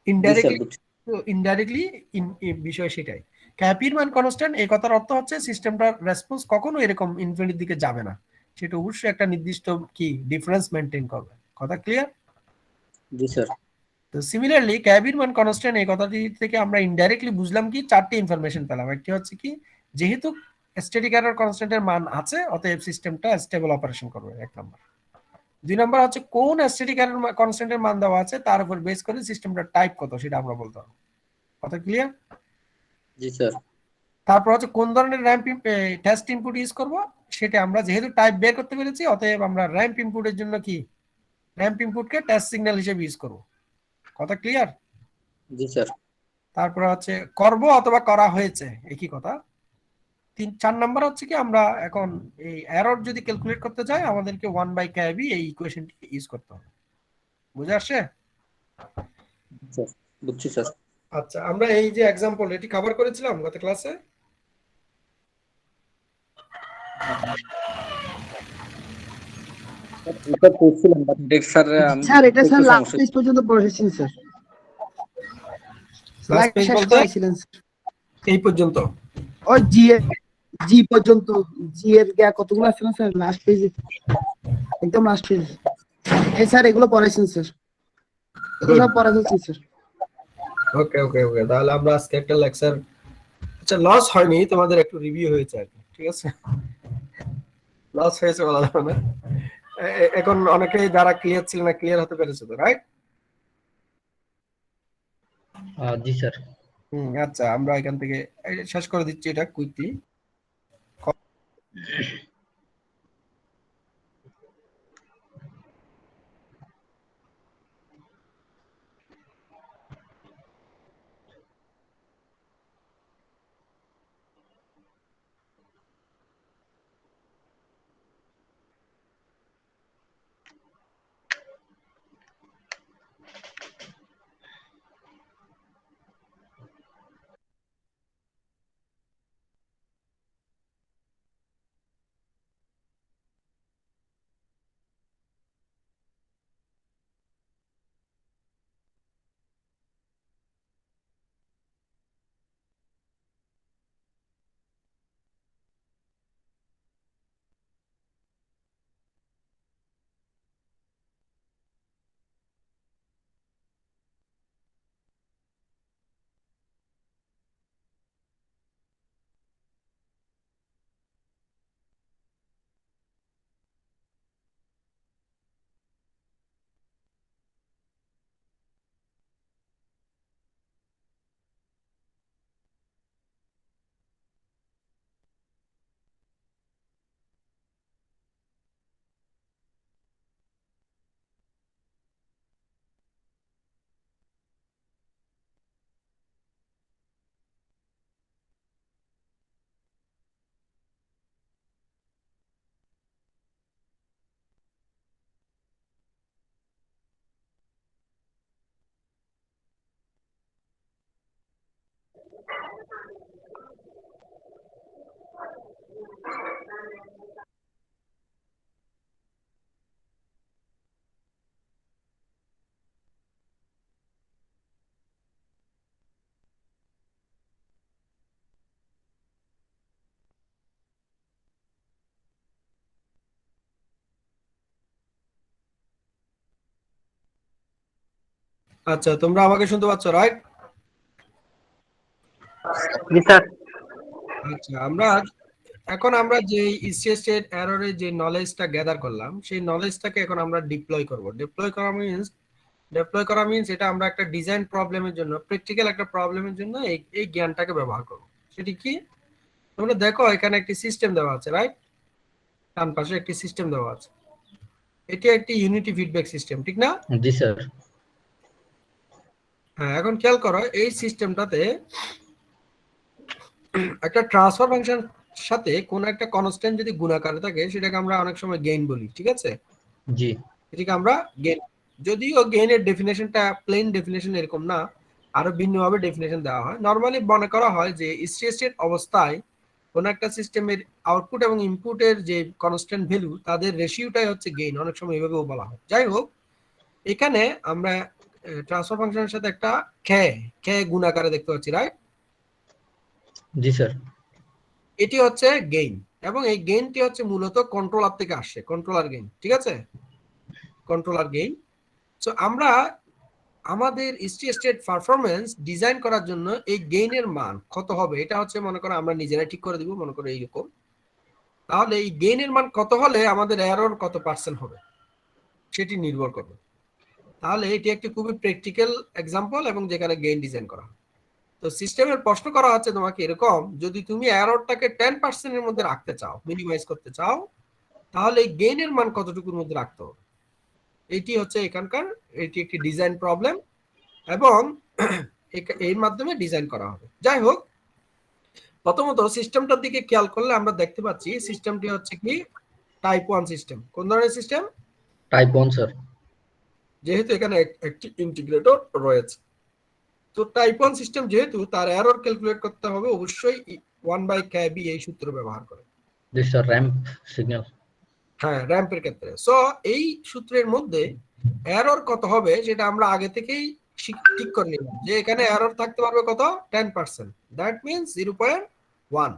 জি স্যার ইনডাইরেক্টলি, বুঝছি। ইনডাইরেক্টলি বিষয় সেটাই। ক্যাপির মান কনস্ট্যান্ট এই কথার অর্থ হচ্ছে সিস্টেমটার রেসপন্স কখনো এরকম ইনফিনিটির দিকে যাবে না, সেটা অবশ্যই একটা নির্দিষ্ট কি ডিফারেন্স মেনটেন করবে। কথা ক্লিয়ার? জি স্যার। তো সিমিলারলি ক্যাপির মান কনস্ট্যান্ট এই কথাটি থেকে আমরা ইনডাইরেক্টলি বুঝলাম কি, চারটি ইনফরমেশন পেলাম। একটি হচ্ছে কি, যেহেতু স্ট্যাটিক এরর কনস্ট্যান্টের মান আছে, অতএব সিস্টেমটা স্টেবল অপারেশন করবে, এক নম্বর। দুই নম্বর হচ্ছে কোন স্ট্যাটিক এরর কনস্ট্যান্টের মান দেওয়া আছে তার উপর বেস করে সিস্টেমটার টাইপ কত সেটা আমরা বলতে হবে। কথা ক্লিয়ার? জি স্যার। তারপর হচ্ছে কোন ধরনের র্যাম্প টেস্ট ইনপুট ইউজ করব, সেটা আমরা যেহেতু টাইপ বের করতে পেরেছি, অতএব আমরা র্যাম্প ইনপুটের জন্য কি, র্যাম্প ইনপুটকে টেস্ট সিগন্যাল হিসেবে ইউজ করব। কথা ক্লিয়ার? জি স্যার। তারপর হচ্ছে করব অথবা করা হয়েছে, একই কথা। 4 নাম্বার হচ্ছে কি, আমরা এখন এই এরর যদি ক্যালকুলেট করতে চাই, আমাদেরকে 1/kb এই ইকুয়েশনটি ইউজ করতে হবে। বুঝে আসছে? স্যার বুঝছি স্যার। আচ্ছা, আমরা এই যে এক্সাম্পল এটি কভার করেছিলাম গত ক্লাসে। এটা করছিলাম বাট স্যার আমি স্যার এটা স্যার একটু লাস্ট সমস্যা। পেজ পর্যন্ত পড়েছেন স্যার, লাস্ট স্লাইড পেজ শেষ বলতে করাইছিলেন স্যার। এই পর্যন্ত। ওই জি পর্যন্ত, জি এর কতগুলো আছে না স্যার লাস্ট পেজে, একদম লাস্ট পেজ। এই স্যার এগুলো পড়াইছেন স্যার, এগুলো সব পড়া ফেলছেন স্যার। ওকে ওকে ওকে, তাহলে আমরা আজকে একটা লেকচার, আচ্ছা লস হয়নি, তোমাদের একটু রিভিউ হয়েছে আর কি, ঠিক আছে? লস হয়েছে বলা যাবে না। এখন অনেকেই যারা ক্লিয়ার ছিল না ক্লিয়ার হতে পেরেছে তো, রাইট? জি স্যার। আচ্ছা, আমরা এখান থেকে শেষ করে দিচ্ছি এটা কুইকলি। আচ্ছা, তোমরা আমাকে শুনতে পাচ্ছ, রাইট? জি স্যার। আচ্ছা, এখন আমরা যে স্টেট এররের যে নলেজটা গ্যাদার করলাম, সেই নলেজটাকে এখন আমরা ডিপ্লয় করব। ডিপ্লয় করা মিন্স এটা আমরা একটা ডিজাইন প্রবলেমের জন্য, প্র্যাকটিক্যাল একটা প্রবলেমের জন্য এই জ্ঞানটাকে ব্যবহার করব। সেটি কি? তোমরা দেখো এখানে একটি সিস্টেম দেওয়া আছে, রাইট? ডান পাশে একটি সিস্টেম দেওয়া আছে। এটি একটি ইউনিটি ফিডব্যাক সিস্টেম, ঠিক না? জি স্যার। হ্যাঁ, এখন খেয়াল করো এই সিস্টেমটাতে একটা ট্রান্সফার ফাংশন সাথে কোন একটা কনস্ট্যান্ট যদি গুণাকারে থাকে সেটাকে আমরা অনেক সময় গেইন বলি, ঠিক আছে? জি। এটাকে আমরা গেইন, যদিও গেইনের ডেফিনেশনটা প্লেন ডেফিনেশন এরকম না, আরো ভিন্নভাবে ডেফিনেশন দেওয়া হয়। নরমালি মনে করা হয় যে স্টেট অবস্থায় কোন একটা সিস্টেমের আউটপুট এবং ইনপুটের যে কনস্ট্যান্ট ভ্যালু তাদের রেশিওটাই হচ্ছে গেইন, অনেক সময় এভাবেও বলা হয়। যাই হোক, এখানে আমরা ট্রান্সফার ফাংশনের সাথে একটা কে গুণাকারে দেখতে পাচ্ছি, রাইট? জি স্যার। এটি হচ্ছে গেইন, এবং এই গেইনটি হচ্ছে মূলত কন্ট্রোলার থেকে আসে, কন্ট্রোলার গেইন, ঠিক আছে? Controller gain. সো আমরা আমাদের স্টেট পারফরমেন্স ডিজাইন করার জন্য এই গেইনের মান কত হবে এটা হচ্ছে মনে করো আমরা নিজেরাই ঠিক করে দিব, মনে করো এইরকম। তাহলে এই গেইনের মান কত হলে আমাদের এরর কত পার্সেন্ট হবে সেটি নির্ভর করবে। তাহলে এটি একটি খুবই প্র্যাকটিক্যাল এক্সাম্পল এবং যেখানে গেইন ডিজাইন করা হয়। তো সিস্টেমের প্রশ্ন করা হচ্ছে তোমাকে এরকম, যদি তুমি এররটাকে 10% এর মধ্যে রাখতে চাও, মিনিমাইজ করতে চাও, তাহলে এই গেইনের মান কতটুকুর মধ্যে রাখতে হবে। এটি হচ্ছে এখানকার, এটি একটি ডিজাইন প্রবলেম এবং এর মাধ্যমে ডিজাইন করা হবে। যাই হোক, প্রথমত সিস্টেমটার দিকে খেয়াল করলে আমরা দেখতে পাচ্ছি সিস্টেমটি হচ্ছে কি টাইপ 1 সিস্টেম। কোন ধরনের সিস্টেম? Type 1 sir. যেহেতু এখানে একটি ইন্টিগ্রেটর রয়েছে, তো টাইপ 1 সিস্টেম যেহেতু তার এরর ক্যালকুলেট করতে হবে অবশ্যই 1/kb এই সূত্র ব্যবহার করে। জি স্যার, র্যাম্প সিগন্যাল। হ্যাঁ, র্যাম্পের ক্ষেত্রে। সো এই সূত্রের মধ্যে এরর কত হবে সেটা আমরা আগে থেকেই ঠিক করে নিলাম যে এখানে এরর থাকতে পারবে কত, 10%, দ্যাট মিন্স 0.1।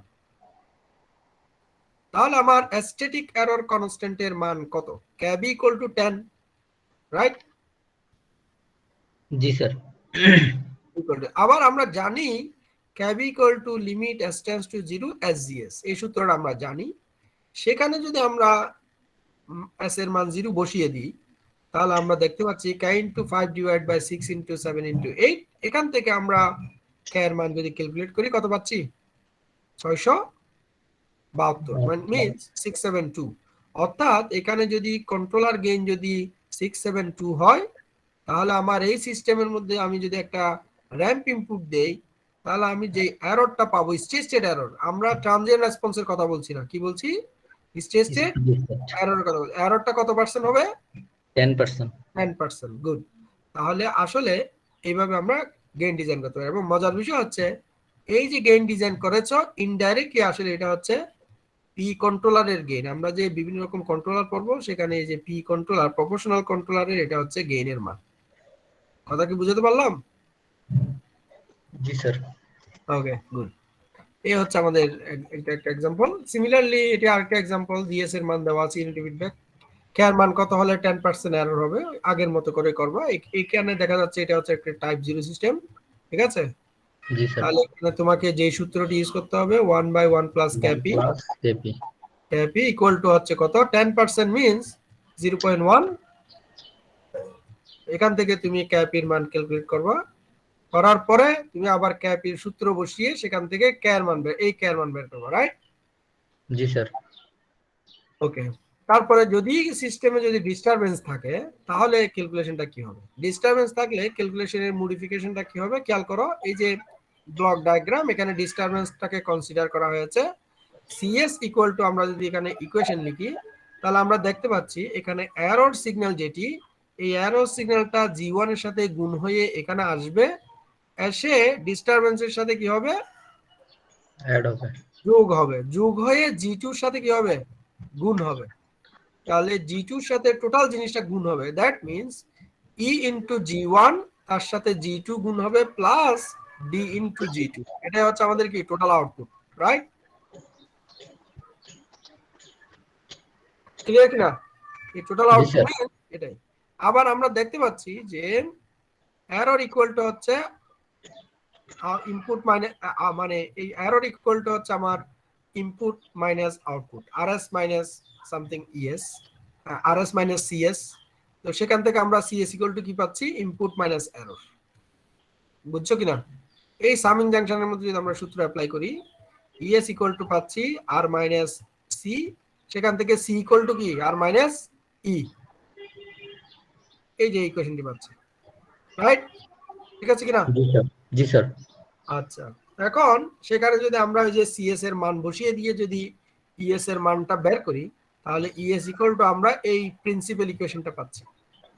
তাহলে আমার স্ট্যাটিক এরর কনস্ট্যান্টের মান কত? kb = 10, right? জি স্যার। আবার আমরা জানি kb = limit s tends to 0 sgs, এই সূত্রটা আমরা জানি। সেখানে যদি আমরা s এর মান 0 বসিয়ে দিই তাহলে আমরা দেখতে পাচ্ছি k * 5 / 6 * 7 * 8, এখান থেকে আমরা k এর মান যদি ক্যালকুলেট করি কত পাচ্ছি? 672, মানে মিন্স 672। অর্থাৎ এখানে যদি কন্ট্রোলার গেইন যদি 672 হয়, তাহলে আমার এই সিস্টেমের মধ্যে আমি যদি একটা র্যাম্প ইনপুট দেই তাহলে আমি যে এররটা পাবো স্টেট এরর, আমরা ট্রানজিয়েন্ট রেসপন্সের কথা বলছি না, কি বলছি? স্টেট এরর কথা বলছি। এররটা কত পার্সেন্ট হবে? 10%। 10%, গুড। তাহলে আসলে এইভাবে আমরা গেইন ডিজাইন করতে পারি। এবং মজার বিষয় হচ্ছে এই যে গেইন ডিজাইন করেছো ইনডাইরেক্টলি আসলে এটা হচ্ছে পি কন্ট্রোলারের গেইন। আমরা যে বিভিন্ন রকম কন্ট্রোলার পড়বো সেখানে এই যে পি কন্ট্রোলার, প্রপোর্শনাল কন্ট্রোলারের এটা হচ্ছে গেইনের মান। কথা কি বুঝাতে পারলাম? জি স্যার। ওকে, গুড। এই হচ্ছে আমাদের একটা এক্সাম্পল। সিমিলারলি এটা আরেকটা এক্সাম্পল, ডিএস এর মান দেওয়া আছে ইউনিটি ফিডব্যাক। কে এর মান কত হলে 10% এরর হবে আগের মতো করে করব। এখানে দেখা যাচ্ছে এটা হচ্ছে একটা টাইপ 0 সিস্টেম, ঠিক আছে? জি স্যার। তাহলে এখানে তোমাকে যে সূত্রটি ইউজ করতে হবে 1/1 + kp, kp = হচ্ছে কত, 10% মিন্স 0.1। এখান থেকে তুমি kp এর মান ক্যালকুলেট করবা, করার পরে তুমি আবার kp এর সূত্র বসিয়ে সেখান থেকে k এর মান বের করবা, রাইট? জি স্যার। ওকে। তারপরে যদি সিস্টেমে যদি ডিস্টারবেন্স থাকে তাহলে ক্যালকুলেশনটা কি হবে? ডিস্টারবেন্স থাকলে ক্যালকুলেশনের মডিফিকেশনটা কি হবে খেয়াল করো। এই যে ব্লক ডায়াগ্রাম, এখানে ডিস্টারবেন্সটাকে কনসিডার করা হয়েছে। cs = আমরা যদি এখানে ইকুয়েশন লিখি তাহলে আমরা দেখতে পাচ্ছি এখানে এরর সিগন্যাল যেটি, এই এরর সিগন্যালটা g1 এর সাথে গুণ হয়ে এখানে আসবে এসে ডিস্টারবেন্সের সাথে কি হবে, অ্যাড হবে। যোগ হবে, যোগ হয়ে জি2 এর সাথে কি হবে, গুণ হবে। তাহলে জি2 এর সাথে টোটাল জিনিসটা গুণ হবে, that means E into G one তার সাথে জি2 গুণ হবে প্লাস ডি ইন্টু জি2। এটাই হচ্ছে আমাদের কি টোটাল আউটপুট, রাইট? ক্লিয়ার কিনা? এই টোটাল জি আউটপুট স্যার। এটাই। আবার আমরা দেখতে পাচ্ছি যে এরর ইকুয়াল টু হচ্ছে ইনপুট মানে এই এরর ইকুয়াল টু হচ্ছে আমার input minus output, RS minus something ES, RS minus CS. তো সেখান থেকে আমরা সিএস ইকুয়াল টু কি পাচ্ছি, ইনপুট মাইনাস এরর। বুঝছো কিনা? এই সামিং জাংশনের মধ্যে যদি আমরা সূত্র অ্যাপ্লাই করি, ইএস ইকুয়াল টু পাচ্ছি আর মাইনাস সি, সেখান থেকে সি ইকুয়াল টু কি আর মাইনাস ই, এই যে ইকুয়েশনটি পাচ্ছি, রাইট? ঠিক আছে কিনা? জি স্যার। জি স্যার। আচ্ছা, এখন সেখানে যদি আমরা ওই যে সিএস এর মান বসিয়ে দিয়ে যদি ইএস এর মানটা বের করি, তাহলে ইএস ইকুয়াল টু আমরা এই প্রিন্সিপাল ইকুয়েশনটা পাচ্ছি।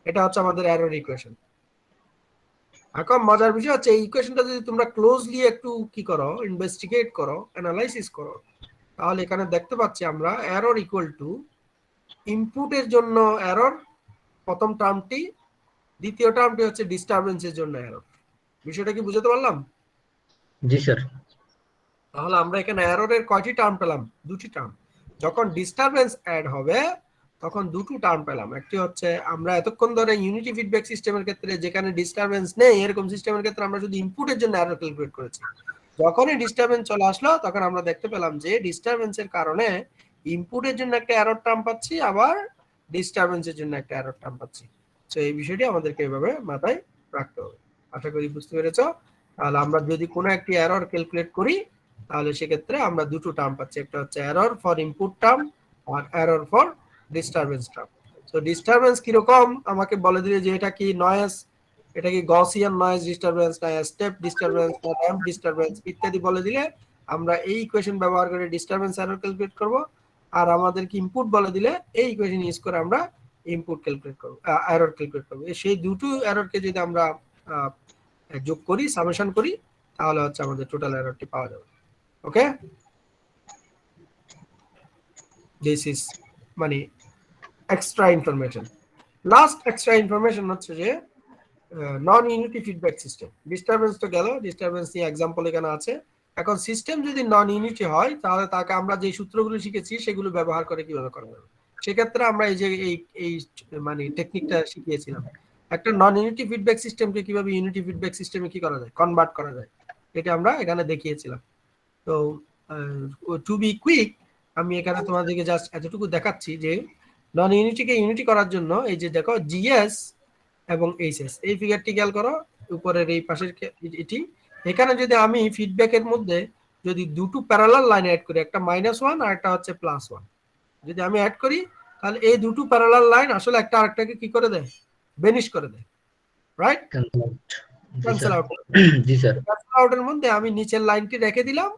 এটা হচ্ছে আমাদের এরর ইকুয়েশন। এখন মজার বিষয় হচ্ছে এই ইকুয়েশনটা যদি তোমরা ক্লোজলি একটু কি করো, ইনভেস্টিগেট করো, অ্যানালাইসিস করো, তাহলে এখানে দেখতে পাচ্ছি আমরা এরর ইকুয়াল টু ইনপুটের জন্য এরর প্রথম টার্মটি, দ্বিতীয় টার্মটি হচ্ছে ডিস্টারবেন্সের জন্য এরর। বিষয়টা কি বুঝতে পারলাম? জি স্যার। তাহলে আমরা এখানে এররের কয়টি টার্ম পেলাম? দুটি টার্ম। যখন ডিস্টারবেন্স অ্যাড হবে তখন দুটো টার্ম পেলাম। একটি হচ্ছে আমরা এতক্ষণ ধরে ইউনিটি ফিডব্যাক সিস্টেমের ক্ষেত্রে যেখানে ডিস্টারবেন্স নেই এরকম সিস্টেমের ক্ষেত্রে আমরা শুধু ইনপুটের জন্য এরর ক্যালকুলেট করেছি। যখনই ডিস্টারবেন্স চলে আসলো তখন আমরা দেখতে পেলাম যে ডিস্টারবেন্সের কারণে ইনপুটের জন্য একটা এরর টার্ম পাচ্ছি, আবার ডিস্টারবেন্সের জন্য একটা এরর টার্ম পাচ্ছি। তো এই বিষয়টি আমাদেরকে এভাবে মাথায় রাখতে হবে। আশা করি বুঝতে পেরেছো। তাহলে আমরা যদি কোনো একটি এরর ক্যালকুলেট করি তাহলে সেক্ষেত্রে আমরা দুটো টার্ম পাচ্ছি, একটা হচ্ছে এরর ফর ইনপুট টার্ম আর এরর ফর ডিস্টারবেন্স টার্ম। তো ডিস্টারবেন্স কিরকম আমাকে বলে দিলে যে এটা কি নয়েজ, এটা কি গসিয়ান নয়েজ ডিস্টারবেন্স, না স্টেপ ডিস্টারবেন্স, না র্যাম্প ডিস্টারবেন্স ইত্যাদি বলে দিলে আমরা এই ইকুয়েশন ব্যবহার করে ডিস্টারবেন্স এরর ক্যালকুলেট করব। আর আমাদেরকে ইনপুট বলে দিলে এই ইকুয়েশন ইউজ করে আমরা ইনপুট ক্যালকুলেট করব, এরর ক্যালকুলেট করব। সেই দুটো এররকে যদি আমরা যোগ করি, সামেশন করি, তাহলে হচ্ছে আমাদের টোটাল এররটি পাওয়া যাবে। ওকে, দিস ইজ মানে extra information. Last extra information হচ্ছে যে নন ইউনিটি ফিডব্যাক সিস্টেম। ডিস্টারবেন্স তো গেল, ডিস্টারবেন্স নিয়ে এক্সাম্পল এখানে আছে। এখন সিস্টেম যদি নন ইউনিটি হয় তাহলে তাকে আমরা যে সূত্রগুলো শিখেছি সেগুলো ব্যবহার করে কিভাবে করা যাবে, সেক্ষেত্রে আমরা এই যে এই মানে টেকনিকটা শিখিয়েছিলাম। একটা নন ইউনিটি ফিডব্যাক সিস্টেমকে কিভাবে ইউনিটি ফিডব্যাক সিস্টেমে কি করা যায়, কনভার্ট করা যায়, এটা আমরা এখানে দেখিয়েছিলাম। তো টু বি কুইক, আমি এখানে তোমাদেরকে জাস্ট এতটুকু দেখাচ্ছি যে নন ইউনিটিকে ইউনিটি করার জন্য এই যে দেখো জিএস এবং এইচএস, এই ফিগারটি খেয়াল করো উপরের এই পাশের এটি। এখানে যদি আমি ফিডব্যাকের মধ্যে যদি দুটো প্যারালাল লাইন অ্যাড করি, একটা -1 আর একটা হচ্ছে +1, যদি আমি অ্যাড করি তাহলে এই দুটো প্যারালাল লাইন আসলে একটা আরেকটাকে কি করে দেয়, বেনিশ করে দেয়, রাইট? Cancel out. জি স্যার। ক্যান্সেল আউটের মধ্যে আমি নিচের লাইনটি রেখে দিলাম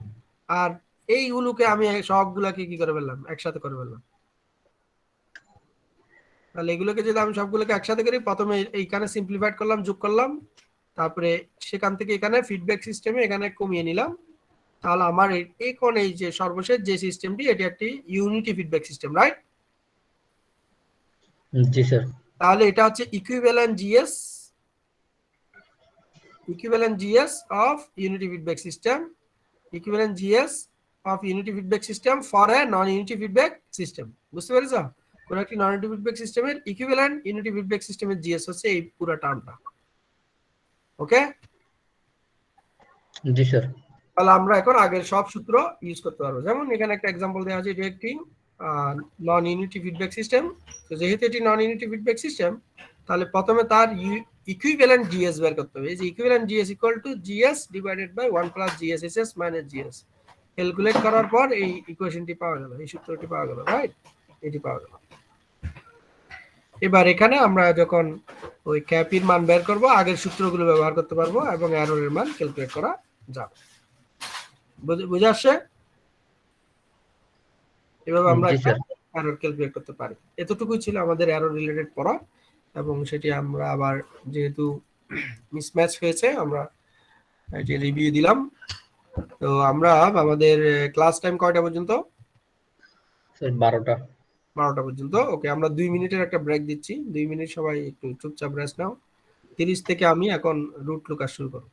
আর এইগুলোকে আমি সবগুলাকে কি করে ফেললাম, একসাথে করে ফেললাম। তাহলে এগুলোকে যদি আমি সবগুলোকে একসাথে করি, প্রথমে এইখানে সিম্পলিফাইড করলাম, যোগ করলাম, তারপরে সেখান থেকে এখানে ফিডব্যাক সিস্টেমে এখানে কমিয়ে নিলাম, তাহলে আমার এখন এই যে সর্বশেষ যে সিস্টেমটি এটি একটি ইউনিটি ফিডব্যাক সিস্টেম, রাইট? জি স্যার। তাহলে এটা হচ্ছে equivalent GS of unity feedback system, equivalent GS of unity feedback system for a non unity feedback system. বুঝতে পেরেছো? কোন একটি নন ইউনিটি ফিডব্যাক সিস্টেমের ইকুইভ্যালেন্ট ইউনিটি ফিডব্যাক সিস্টেমের জিএস হচ্ছে এই পুরো টার্মটা। ওকে, জি স্যার। তাহলে আমরা এখন আগের সব সূত্র ইউজ করতে পারবো। যেমন এখানে একটা एग्जांपल দেওয়া আছে, এটা একটি নন ইউনিটি ফিডব্যাক সিস্টেম। তো যেহেতু এটি নন ইউনিটি ফিডব্যাক সিস্টেম তাহলে প্রথমে তার ইকুইভ্যালেন্ট জিএস বের করতে হবে। এই যে equivalent GS equal to GS divided by 1 plus GSSS minus GS, calculate করার পর এই ইকুয়েশনটি পাওয়া গেল, এই সূত্রটি পাওয়া গেল, রাইট? এটি পাওয়া গেল। এবার এখানে আমরা যখন ওই ক্যাপির মান বের করব আগের সূত্রগুলো ব্যবহার করতে পারবো এবং এররের মান ক্যালকুলেট করা যাবে। বুঝে আসছে? এভাবে আমরা এরর ক্যালকুলেট করতে পারি। এতটুকুই ছিল আমাদের এরর রিলেটেড পড়া, এবং সেটি আমরা আবার যেহেতু মিসম্যাচ হয়েছে আমরা এটি রিভিউ দিলাম। তো আমরা আমাদের ক্লাস টাইম কয়টা পর্যন্ত? স্যার 12টা। 12টা পর্যন্ত। ওকে, আমরা 2 মিনিটের একটা ব্রেক দিচ্ছি। 2 মিনিট সবাই একটু চুপচাপ রেস্ট নাও। 30 থেকে আমি এখন রুট লুকাস শুরু করব।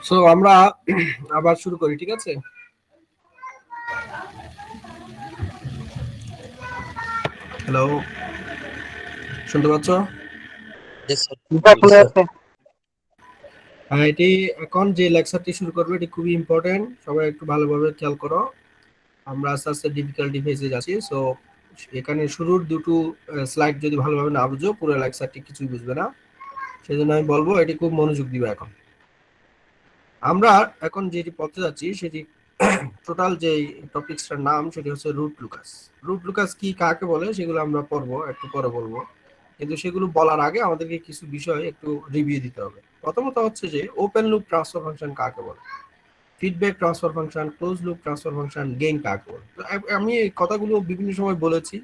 সো আমরা আবার শুরু করি, ঠিক আছে? হ্যালো, শুনতে পাচ্ছ? হ্যাঁ, এটি এখন যে লেকচারটি শুরু করবে এটি খুবই ইম্পর্টেন্ট, সবাই একটু ভালোভাবে খেয়াল করো। আমরা আস্তে আস্তে ডিফিকাল্টি ফেজে যাচ্ছি। সো এখানে শুরুর দুটো স্লাইড যদি ভালোভাবে না বুঝো পুরো লেকচারটি কিছুই বুঝবে না। সেজন্য আমি বলবো এটি খুব মনোযোগ দিবে। এখন আমরা এখন যেটি পড়তে যাচ্ছি সেটি টোটাল যে টপিকসটার নাম সেটি হচ্ছে রুট লুকাস। রুট লুকাস কি, কাকে বলে, সেগুলো আমরা পড়বো, একটু পরে বলবো। কিন্তু সেগুলো বলার আগে আমাদেরকে কিছু বিষয় একটু রিভিউ দিতে হবে। প্রথমত হচ্ছে যে ওপেন লুপ ট্রান্সফার ফাংশন কাকে বলে, feedback transfer function, close loop transfer function, gain কাকে বলে। তো আমি এই কথাগুলো বিভিন্ন সময় বলেছি,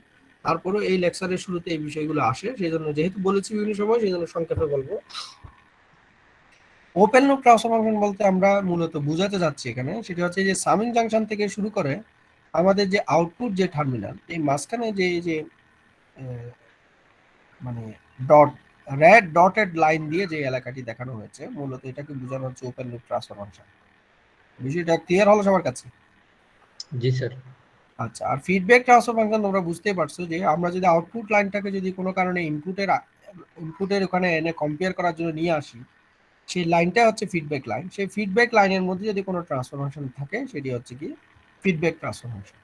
তারপরে এই লেকচারের শুরুতে এই বিষয়গুলো আসে, সেই জন্য যেহেতু বলেছি বিভিন্ন সময় সেই জন্য সংক্ষেপে বলবো। ওপেন লুপ ট্রান্সফার ফাংশন বলতে আমরা মূলত বোঝাতে যাচ্ছি এখানে সেটা হচ্ছে যে সামিং জাংশন থেকে শুরু করে আমাদের যে আউটপুট যে টার্মিনাল, এই মাঝখানে যে যে মানে ডট রেড ডটেড লাইন দিয়ে যে এলাকাটি দেখানো হয়েছে, মূলত এটাকে বোঝানো হচ্ছে ওপেন লুপ ট্রান্সফার ফাংশন। বিষয়টা ক্লিয়ার হলো সবার কাছে? জি স্যার। আচ্ছা, আর ফিডব্যাক ট্রান্সফার ফাংশন তোমরা বুঝতেই পারছো যে আমরা যদি আউটপুট লাইনটাকে যদি কোনো কারণে ইনপুটের ইনপুটের ওখানে এনে কম্পেয়ার করার জন্য নিয়ে আসি, সেই লাইনটা হচ্ছে ফিডব্যাক লাইন। সেই ফিডব্যাক লাইনের মধ্যে যদি কোনো ট্রান্সফার ফাংশন থাকে সেটি হচ্ছে কি ফিডব্যাক ট্রান্সফার ফাংশন।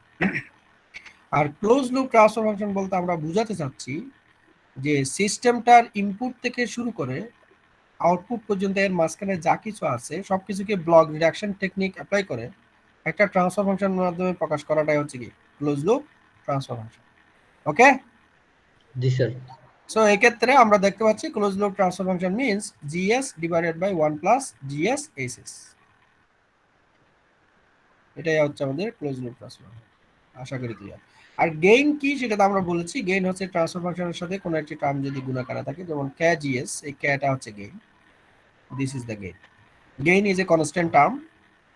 আর ক্লোজ লুপ ট্রান্সফার ফাংশন বলতে আমরা বোঝাতে চাচ্ছি যে সিস্টেমটার ইনপুট থেকে শুরু করে আউটপুট পর্যন্ত এর মাঝখানে যা কিছু আছে সবকিছুকে ব্লক রিডাকশন টেকনিক অ্যাপ্লাই করে একটা ট্রান্সফার ফাংশনের মাধ্যমে প্রকাশ করাটাই হচ্ছে কি close loop transfer function. Okay, জি স্যার। সো এক্ষেত্রে আমরা দেখতে পাচ্ছি close loop transfer function means GS divided by 1 plus GS SS, এটাই হচ্ছে আমাদের ক্লোজ লুপ ট্রান্সফার। আশা করি ক্লিয়ার। আর গেইন কি সেটা তো আমরা বলেছি, গেইন হচ্ছে ট্রান্সফার ফাংশনের সাথে কোনো একটি টার্ম যদি গুণাকারে থাকে, যেমন KGS, এই Kটা হচ্ছে gain, this is the gain. Gain is a constant term,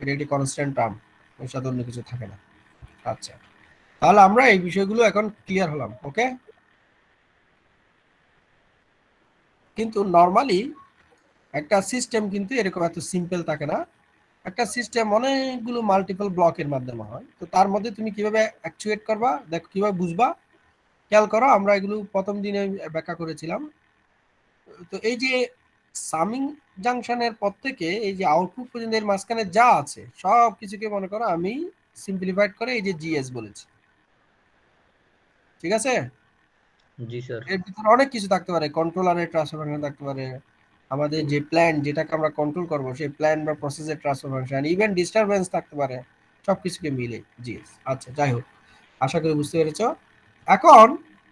এটা একটি কনস্ট্যান্ট টার্ম, এর সাথে অন্য কিছু থাকে না। আচ্ছা, তাহলে আমরা এই বিষয়গুলো এখন ক্লিয়ার হলাম। ওকে, কিন্তু নরমালি একটা সিস্টেম কিন্তু এরকম এত সিম্পল থাকে না। একটা সিস্টেম অনেকগুলো মাল্টিপল ব্লকের মাধ্যমে হয়। তো তার মধ্যে তুমি কিভাবে অ্যাকচুয়েট করবা, দেখো কিভাবে বুঝবা, খেয়াল করো। আমরা এগুলো প্রথম দিনে ব্যাখ্যা করেছিলাম। তো এই যে সামিং জাংশনের পর থেকে এই যে আউটপুট পর্যন্ত এর মাঝখানে যা আছে সব কিছুকে মনে করো আমি সিম্পলিফাইড করে এই যে GS বলেছি, ঠিক আছে? জি স্যার। এর ভিতরে অনেক কিছু থাকতে পারে, কন্ট্রোলারের ট্রান্সফার ফাংশন থাকতে পারে, আমাদের যে প্ল্যান যেটাকে আমরা কন্ট্রোল করব সেই প্ল্যান বা প্রসেসের ট্রান্সফার ফাংশন, ইভেন ডিস্টারবেন্স থাকতে পারে, সবকিছুকে মিলে GS। আচ্ছা, যাই হোক, আশা করি বুঝতে পেরেছো। এখন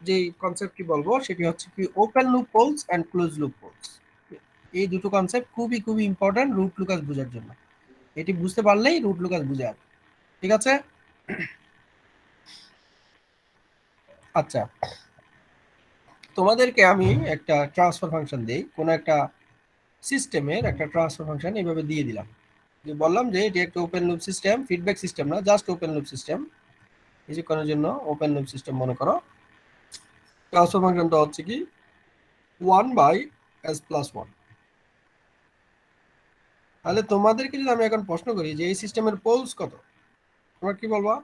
যে কনসেপ্টটি বলবো সেটি হচ্ছে কি open loop poles and close loop poles. এই দুটো কনসেপ্ট খুবই খুবই ইম্পর্টেন্ট রুট লুকাস বোঝার জন্য। এটি বুঝতে পারলেই রুট লুকাস বুঝে যাবে, ঠিক আছে? আচ্ছা, তোমাদেরকে আমি একটা ট্রান্সফার ফাংশন দিই, কোন একটা সিস্টেমের একটা ট্রান্সফার ফাংশন এইভাবে দিয়ে দিলাম, যে বললাম যে এটি একটা open loop system, feedback system না, জাস্ট ওপেন লুপ সিস্টেম। কিছুক্ষণের জন্য ওপেন লুপ সিস্টেম মনে করো। ট্রান্সফার ফাংশনটা হচ্ছে কি 1/s+1। তাহলে তোমাদেরকে যদি আমি এখন প্রশ্ন করি যে এই সিস্টেমের পোলস কত, তোমরা কি বলবা?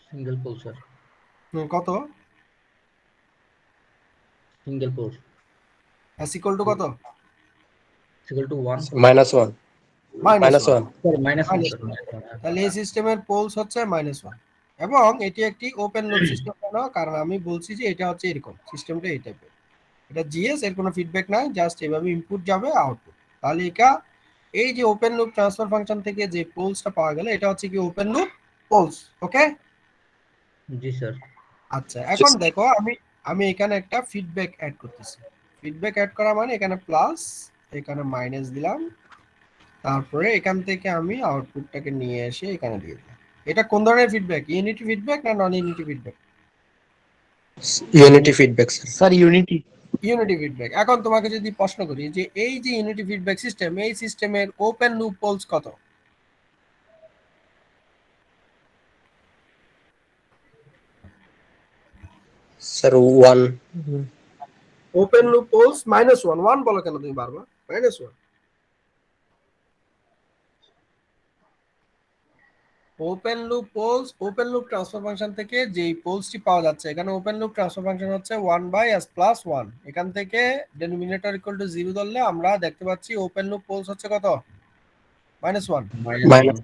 Single pole sir. কত? Single pole s equal to কত? Equal to 1 -1 -1। -1 স্যার -1 -1। স্যার। তাহলে এই সিস্টেমের পোলস হচ্ছে -1 এবং এটি একটি ওপেন লুপ সিস্টেম। কেন? কারণ আমি বলছি যে এটা হচ্ছে এরকম, সিস্টেমটা এই টাইপের। এটা GS, এর কোনো ফিডব্যাক নাই, জাস্ট এভাবে ইনপুট যাবে আউটপুট। তাহলে এটা এই যে ওপেন লুপ ট্রান্সফার ফাংশন থেকে যে পোলসটা পাওয়া গেল এটা হচ্ছে কি ওপেন লুপ পোলস। ওকে, জি স্যার। আচ্ছা, এখন দেখো আমি আমি এখানে একটা ফিডব্যাক অ্যাড করতেছি। ফিডব্যাক অ্যাড করা মানে এখানে প্লাস, এখানে মাইনাস দিলাম, তারপরে এখান থেকে আমি আউটপুটটাকে নিয়ে এসে এখানে দিয়ে দিলাম। এটা কোন ধরনের ফিডব্যাক, ইউনিটি ফিডব্যাক না non unity feedback? Unity feedback sir unity. Unity feedback. এখন তোমাকে যদি প্রশ্ন করি যে এই যে ইউনিটি ফিডব্যাক সিস্টেম, এই সিস্টেমের ওপেন লুপ পোলস কত? Sir 1 open loop poles -1। 1 বলো কেন তুমি বারবার? -1। Open loop poles, open loop transfer function থেকে যেই পোলসটি পাওয়া যাচ্ছে, এখানে ওপেন লুপ ট্রান্সফার ফাংশন হচ্ছে 1/s+1। এখান থেকে ডেনোমিনেটর ইকুয়াল টু 0 ধরলে আমরা দেখতে পাচ্ছি ওপেন লুপ পোলস হচ্ছে কত? -1। -1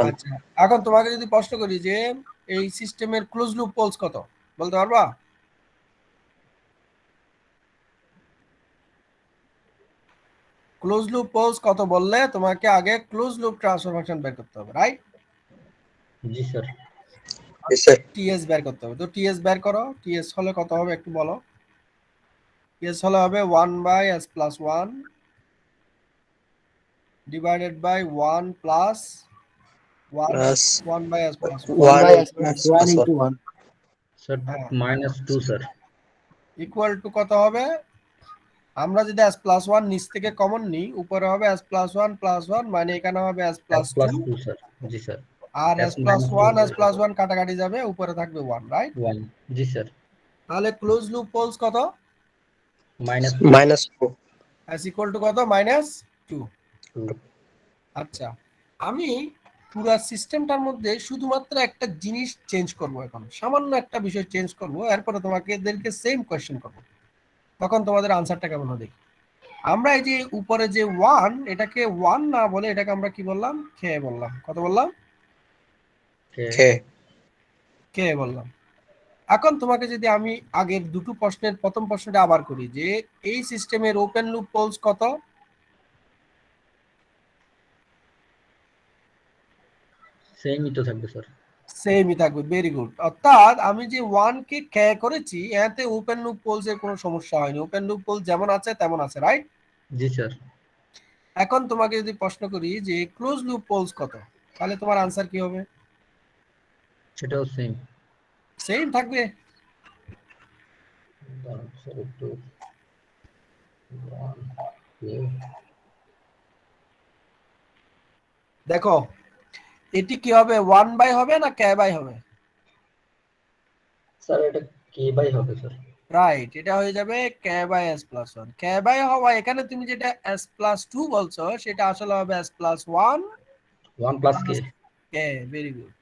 আচ্ছা, এখন তোমাকে যদি প্রশ্ন করি যে এই সিস্টেমের ক্লোজ লুপ পোলস কত, বলতে পারবা? ক্লোজ লুপ পোলস কত বললে তোমাকে আগে ক্লোজ লুপ ট্রান্সফার ফাংশন বের করতে হবে, রাইট? জি স্যার। স্যার টিএস বের করতে হবে। তো টিএস বের করো, টিএস হলে কত হবে একটু বলো? টিএস হলে হবে 1/s+1 divided by 1 plus 1 plus 1/s+1। 1/s+1 into 1 sir হ্যাঁ, -2 স্যার। ইকুয়াল টু কত হবে? আমরা যদি s+1 নিচ থেকে কমন নিই, উপরে হবে s+1 +1, মানে এখানে হবে s+2, +2 স্যার। জি স্যার। আর S minus s+1 কাটাকাটি যাবে, উপরে থাকবে 1, রাইট? 1। জি স্যার। তাহলে ক্লোজ লুপ পোলস কত? -2। s ইকুয়াল টু কত? -2। আচ্ছা, আমি পুরো সিস্টেমটার মধ্যে শুধুমাত্র একটা জিনিস চেঞ্জ করব, এখন সামান্য একটা বিষয় চেঞ্জ করব, এরপরে তোমাকে এদেরকে সেম কোয়েশ্চেন করব, তখন তোমাদের আনসারটা কেমন হবে। আমরা এই যে উপরে যে ওয়ান, এটাকে ওয়ান না বলে এটাকে আমরা কি বললাম, কে বললাম। কত বললাম? K. কে বললাম। এখন তোমাকে যদি আমি আগের দুটো প্রশ্নের প্রথম প্রশ্নটা আবার করি, যে এই সিস্টেমের ওপেন লুপ পোলস কত? সেমই তো থাকবে স্যার। সেমই থাকবে, ভেরি গুড। অর্থাৎ আমি যে ওয়ান কে কে করেছি, এতে ওপেন লুপ পোলস এর কোনো সমস্যা হয়নি, ওপেন লুপ পোলস যেমন আছে তেমন আছে, রাইট? জি স্যার। এখন তোমাকে যদি প্রশ্ন করি যে ক্লোজ লুপ পোলস কত, তাহলে তোমার আনসার কি হবে? সেটাও সেম। সেম থাকবে। স্যার একটু দেখো এটি কি হবে, ওয়ান বাই হবে না কে বাই হবে? স্যার এটা কে বাই হবে স্যার। রাইট, এটা হয়ে যাবে K by s plus one. K by হওয়া, এখানে তুমি যেটা এস প্লাস টু বলছো সেটা আসলে হবে s plus one 1 plus K. K. Very good.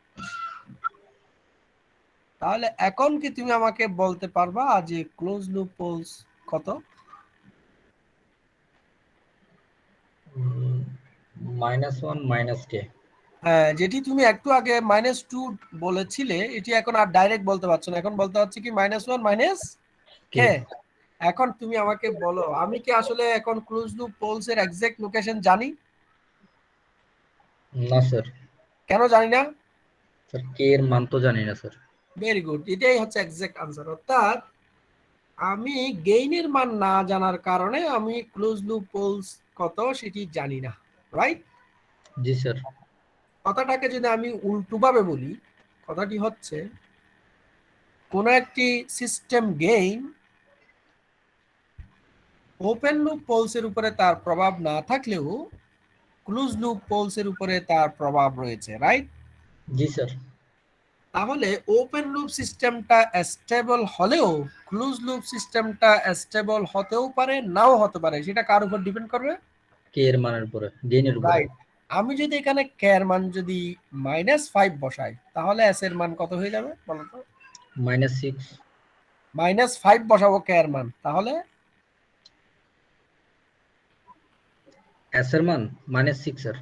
তাহলে এখন কি তুমি আমাকে বলতে পারবা যে ক্লোজ লুপ পোলস কত? -1 মাইনাস কে। হ্যাঁ, যেটি তুমি একটু আগে মাইনাস টু বলেছিলে, এটি এখন আর ডাইরেক্ট বলতে পারছো না, এখন বলতে হচ্ছে কি মাইনাস ওয়ান মাইনাস কে। কে। এখন তুমি আমাকে বলো, আমি কি আসলে এখন ক্লোজ লুপ পোলস এর এক্সাক্ট লোকেশন জানি? না স্যার। কেন জানি না? স্যার কে এর মান তো জানি না স্যার। ভেরি গুড, এটাই হচ্ছে এক্সাক্ট আনসার। অর্থাৎ আমি গেইনের মান না জানার কারণে আমি ক্লোজ লুপ পোলস কত সেটি জানি না, রাইট? জি স্যার। কথাটাকে যদি আমি উল্টোভাবে বলি, কথাটি হচ্ছে কোন একটি সিস্টেম গেইন ওপেন লুপ পোলসের উপরে তার প্রভাব না থাকলেও ক্লোজ লুপ পোলসের উপরে তার প্রভাব রয়েছে, রাইট? জি স্যার। তাহলে ওপেন লুপ সিস্টেমটা স্টেবল হলেও ক্লোজ লুপ সিস্টেমটা স্টেবল হতেও পারে, নাও হতে পারে, সেটা কার উপর ডিপেন্ড করবে? কে এর মানের উপরে, গেইনের উপরে। রাইট। আমি যদি এখানে কে এর মান যদি -5 বসাই, তাহলে এস এর মান কত হয়ে যাবে বলো তো? -6। -5 বসাবো কে এর মান, তাহলে এস এর মান -6 স্যার।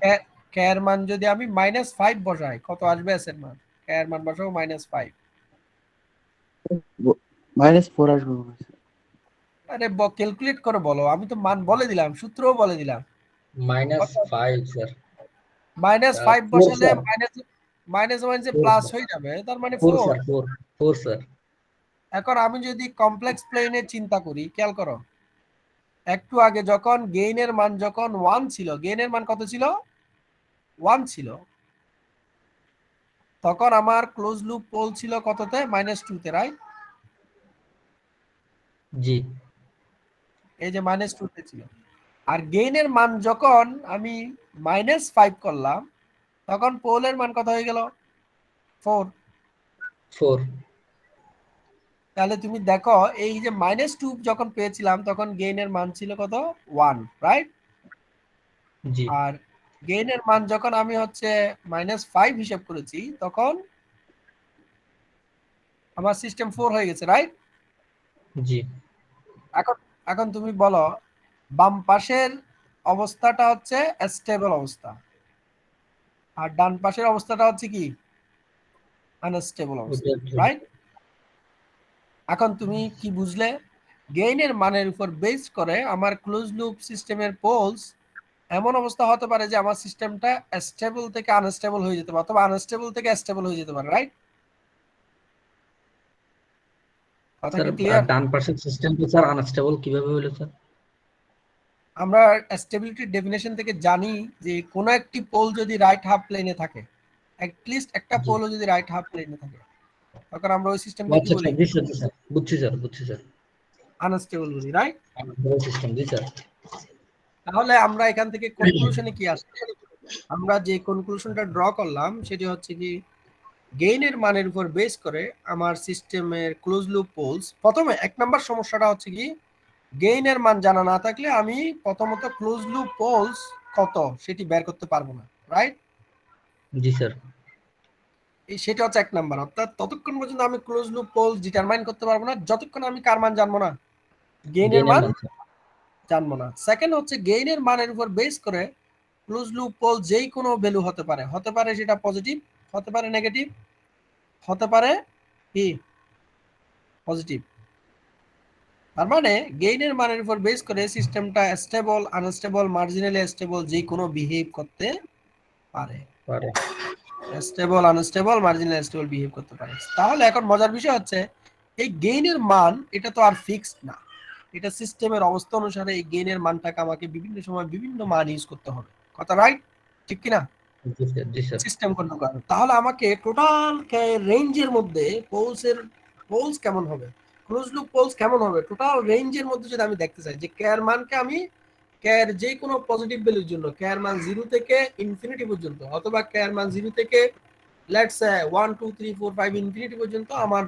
কে এর মান যদি আমি -5 বসাই, কত আসবে এস এর মান? কে এর মান বসাবো -5। -4 আসবে। আরে ক্যালকুলেট করে বলো, আমি তো মান বলে দিলাম, সূত্রও বলে দিলাম। -5 স্যার। -5 4 বসালে স্যার। মাইনাস মাইনাসে 4 প্লাস স্যার। হয়ে যাবে, তার মানে 4 4। স্যার। 4 স্যার। এখন আমি যদি কমপ্লেক্স প্লেনে চিন্তা করি, খেয়াল করো, একটু আগে যখন গেইনের মান যখন 1 ছিল, গেইনের মান কত ছিল? 1 ছিল। তখন আমার ক্লোজ লুপ পোল ছিল কততে? -2 তে, রাইট? জি। এই যে -2 তে ছিল। আর গেইনের মান যখন আমি -5 করলাম, তখন পোলের মান কত হয়ে গেল? 4। 4। তাহলে তুমি দেখো, এই যে -2 যখন পেয়েছিলাম তখন গেইনের মান ছিল কত? 1, রাইট? জি। আর গেইনের মান যখন আমি হচ্ছে -5 হিসাব করেছি, তখন আমার সিস্টেম 4 হয়ে গেছে, রাইট? জি। এখন এখন তুমি বলো, বাম পাশের অবস্থাটা হচ্ছে স্টেবল অবস্থা, আর ডান পাশের অবস্থাটা হচ্ছে কি? আনস্টেবল অবস্থা, রাইট? এখন তুমি কি বুঝলে? গেইনের মানের উপর বেস করে আমার ক্লোজ লুপ সিস্টেমের পোলস এমন অবস্থা হতে পারে যে আমার সিস্টেমটা স্টেবল থেকে আনস্টেবল হয়ে যেতে পারে, অথবা আনস্টেবল থেকে স্টেবল হয়ে যেতে পারে, রাইট? কথা স্যার কি ক্লিয়ার? ডান পাশের সিস্টেমটা স্যার আনস্টেবল কিভাবে হলো স্যার? আমরা স্টেবিলিটির ডেফিনেশন থেকে জানি যে কোনো একটি পোল যদি রাইট হাফ প্লেনে থাকে, অ্যাটলিস্ট একটা জি। পোলও যদি রাইট হাফ প্লেনে থাকে, তখন আমরা ওই সিস্টেমকে কি আচ্ছা বলি? স্যার, জি স্যার, জি স্যার, বুঝছি স্যার, বুঝছি স্যার। আনস্টেবল বলি, রাইট? আনস্টেবল সিস্টেম, জি স্যার। তাহলে আমরা এখান থেকে কনক্লুশনে কি আসছে? আমরা যে কনক্লুশনটা ড্র করলাম সেটি হচ্ছে কি, গেইনের মানের উপর বেস করে আমার সিস্টেমের ক্লোজ লুপ পোলস, প্রথমে 1 নাম্বার সমস্যাটা হচ্ছে কি, গেইনের মান জানা না থাকলে আমি প্রথমত ক্লোজ লুপ পোলস কত সেটি বের করতে পারবো না, রাইট? জি স্যার। সেটা হচ্ছে 1 নাম্বার। অর্থাৎ ততক্ষণ পর্যন্ত আমি ক্লোজ লুপ পোলস ডিটারমাইন করতে পারবো না যতক্ষণ আমি কার মান জানবো না, গেইনের মান জানবো না। সেকেন্ড হচ্ছে গেইনের মানের উপর বেস করে ক্লোজ লুপ পোল যেই কোনো ভ্যালু হতে পারে, সেটা পজিটিভ, হতে পারে নেগেটিভ, হতে পারে কি পজিটিভ। তার মানে গেইনের মানের উপর বেস করে সিস্টেমটা স্টেবল, আনস্টেবল, মার্জিনালি স্টেবল যে কোনো বিহেভ করতে পারে। Stable, unstable, marginally stable behave করতে পারে। তাহলে এখন মজার বিষয় হচ্ছে এই গেইনের মান এটা তো আর ফিক্সড না, এটা সিস্টেমের অবস্থা অনুসারে এই গেইনের মানটাকে আমাকে বিভিন্ন সময় বিভিন্ন মান ইউজ করতে হবে। কথা রাইট? ঠিক কি না? জি স্যার। জি স্যার। সিস্টেম কন্ট্রোল করার। তাহলে আমাকে টোটাল রেঞ্জের মধ্যে পোলস কেমন হবে, ক্লোজ লুপ পোলস কেমন হবে, টোটাল রেঞ্জের মধ্যে যদি আমি দেখতে চাই যে কেয়ার মানকে আমি কেয়ার যে কোনো পজিটিভ ভ্যালুর জন্য কেয়ার মান 0 থেকে ইনফিনিটি পর্যন্ত, অথবা কেয়ার মান 0 থেকে লেটস সে 1 2 3 4 5 ইনফিনিটি পর্যন্ত আমার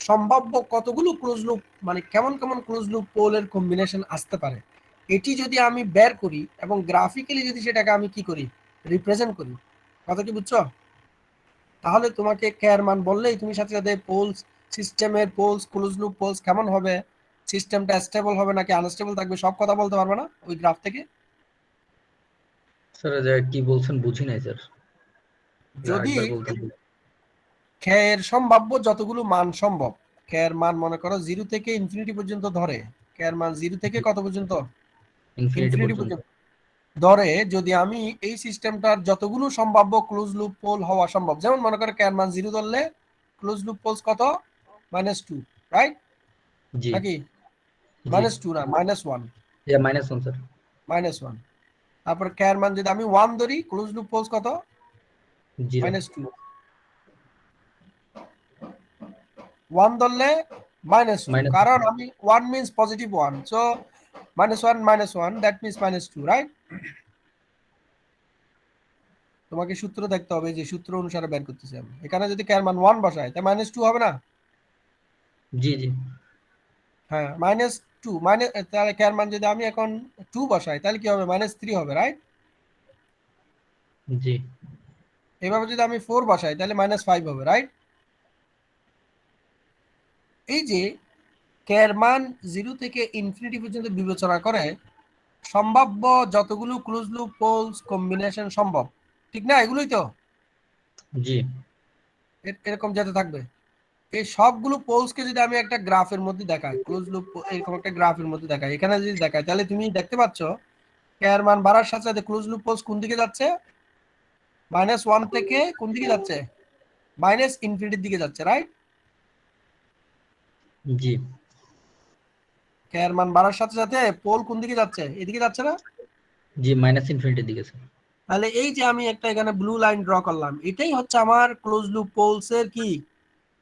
সম্ভাব্য কতগুলো ক্লোজ লুপ মানে কেমন কেমন ক্লোজ লুপ পোলের কম্বিনেশন আসতে পারে, এটি যদি আমি বের করি এবং গ্রাফিক্যালি যদি সেটাকে আমি কি করি, রিপ্রেজেন্ট করি। কথা কি বুঝছো? তাহলে তোমাকে কেয়ার মান বললেই তুমি সাথে সাথে পোলস, সিস্টেমের পোলস, ক্লোজ লুপ পোলস কেমন হবে, সিস্টেমটা স্টেবল হবে নাকি আনস্টেবল থাকবে, সব কথা বলতে পারবে না ওই গ্রাফ থেকে? স্যার যা কি বলছেন বুঝি নাই স্যার, যদি আরেকবার বলতে। এর সম্ভাব্য যতগুলো মান সম্ভব, এর মান মনে করো 0 থেকে ইনফিনিটি পর্যন্ত ধরে, এর মান 0 থেকে কত পর্যন্ত, ইনফিনিটি ইনফিনিটি পর্যন্ত। পর্যন্ত ধরে যদি আমি এই সিস্টেমটার যতগুলো সম্ভাব্য ক্লোজ লুপ পোল হওয়া সম্ভব, যেমন মনে করো এর মান 0 ধরলে ক্লোজ লুপ পোলস কত, -2, রাইট জি নাকি? জি। -2 না, -1, -1 স্যার। -1। তারপর এর মান যদি আমি 1 ধরি, ক্লোজ লুপ পোলস কত, 0। -2। 1 ধরলে -2, মাইনাস। কারণ আমি 1 means positive 1, so -1 that means -2, right? তোমাকে সূত্র দেখতে হবে, যে সূত্র অনুসারে বের করতেছি আমি। এখানে যদি কেয়ার মান 1 বসাই তাই -2 হবে না? জি জি হ্যাঁ, -2 তাহলে কেয়ার মান যদি আমি এখন 2 বসাই তাহলে কি হবে, -3 হবে, রাইট? জি। এভাবে যদি আমি 4 বসাই তাহলে -5 হবে, রাইট? এই যে কেয়ার মান 0 থেকে ইনফিনিটি পর্যন্ত বিবেচনা করে সম্ভাব্য যতগুলো ক্লোজ লুপ পোলস কম্বিনেশন সম্ভব, ঠিক না? এগুলোই তো জি। এরকম যেতে থাকবে। এই সবগুলো পোলসকে যদি আমি একটা গ্রাফের মধ্যে দেখাই, ক্লোজ লুপ এরকম একটা গ্রাফের মধ্যে দেখাই, এখানে যদি দেখাই তাহলে তুমি দেখতে পাচ্ছ এর মান বাড়ার সাথে সাথে ক্লোজ লুপ পোলস কোন দিকে যাচ্ছে, -1 থেকে কোন দিকে যাচ্ছে, ইনফিনিটির দিকে যাচ্ছে, রাইট? জি এর মান বাড়ার সাথে সাথে পোল কোন দিকে যাচ্ছে, এদিকে যাচ্ছে না? জি, ইনফিনিটির দিকে স্যার। তাহলে এই যে আমি একটা এখানে ব্লু লাইন ড্র করলাম, এটাই হচ্ছে আমার ক্লোজ লুপ পোলস এর কি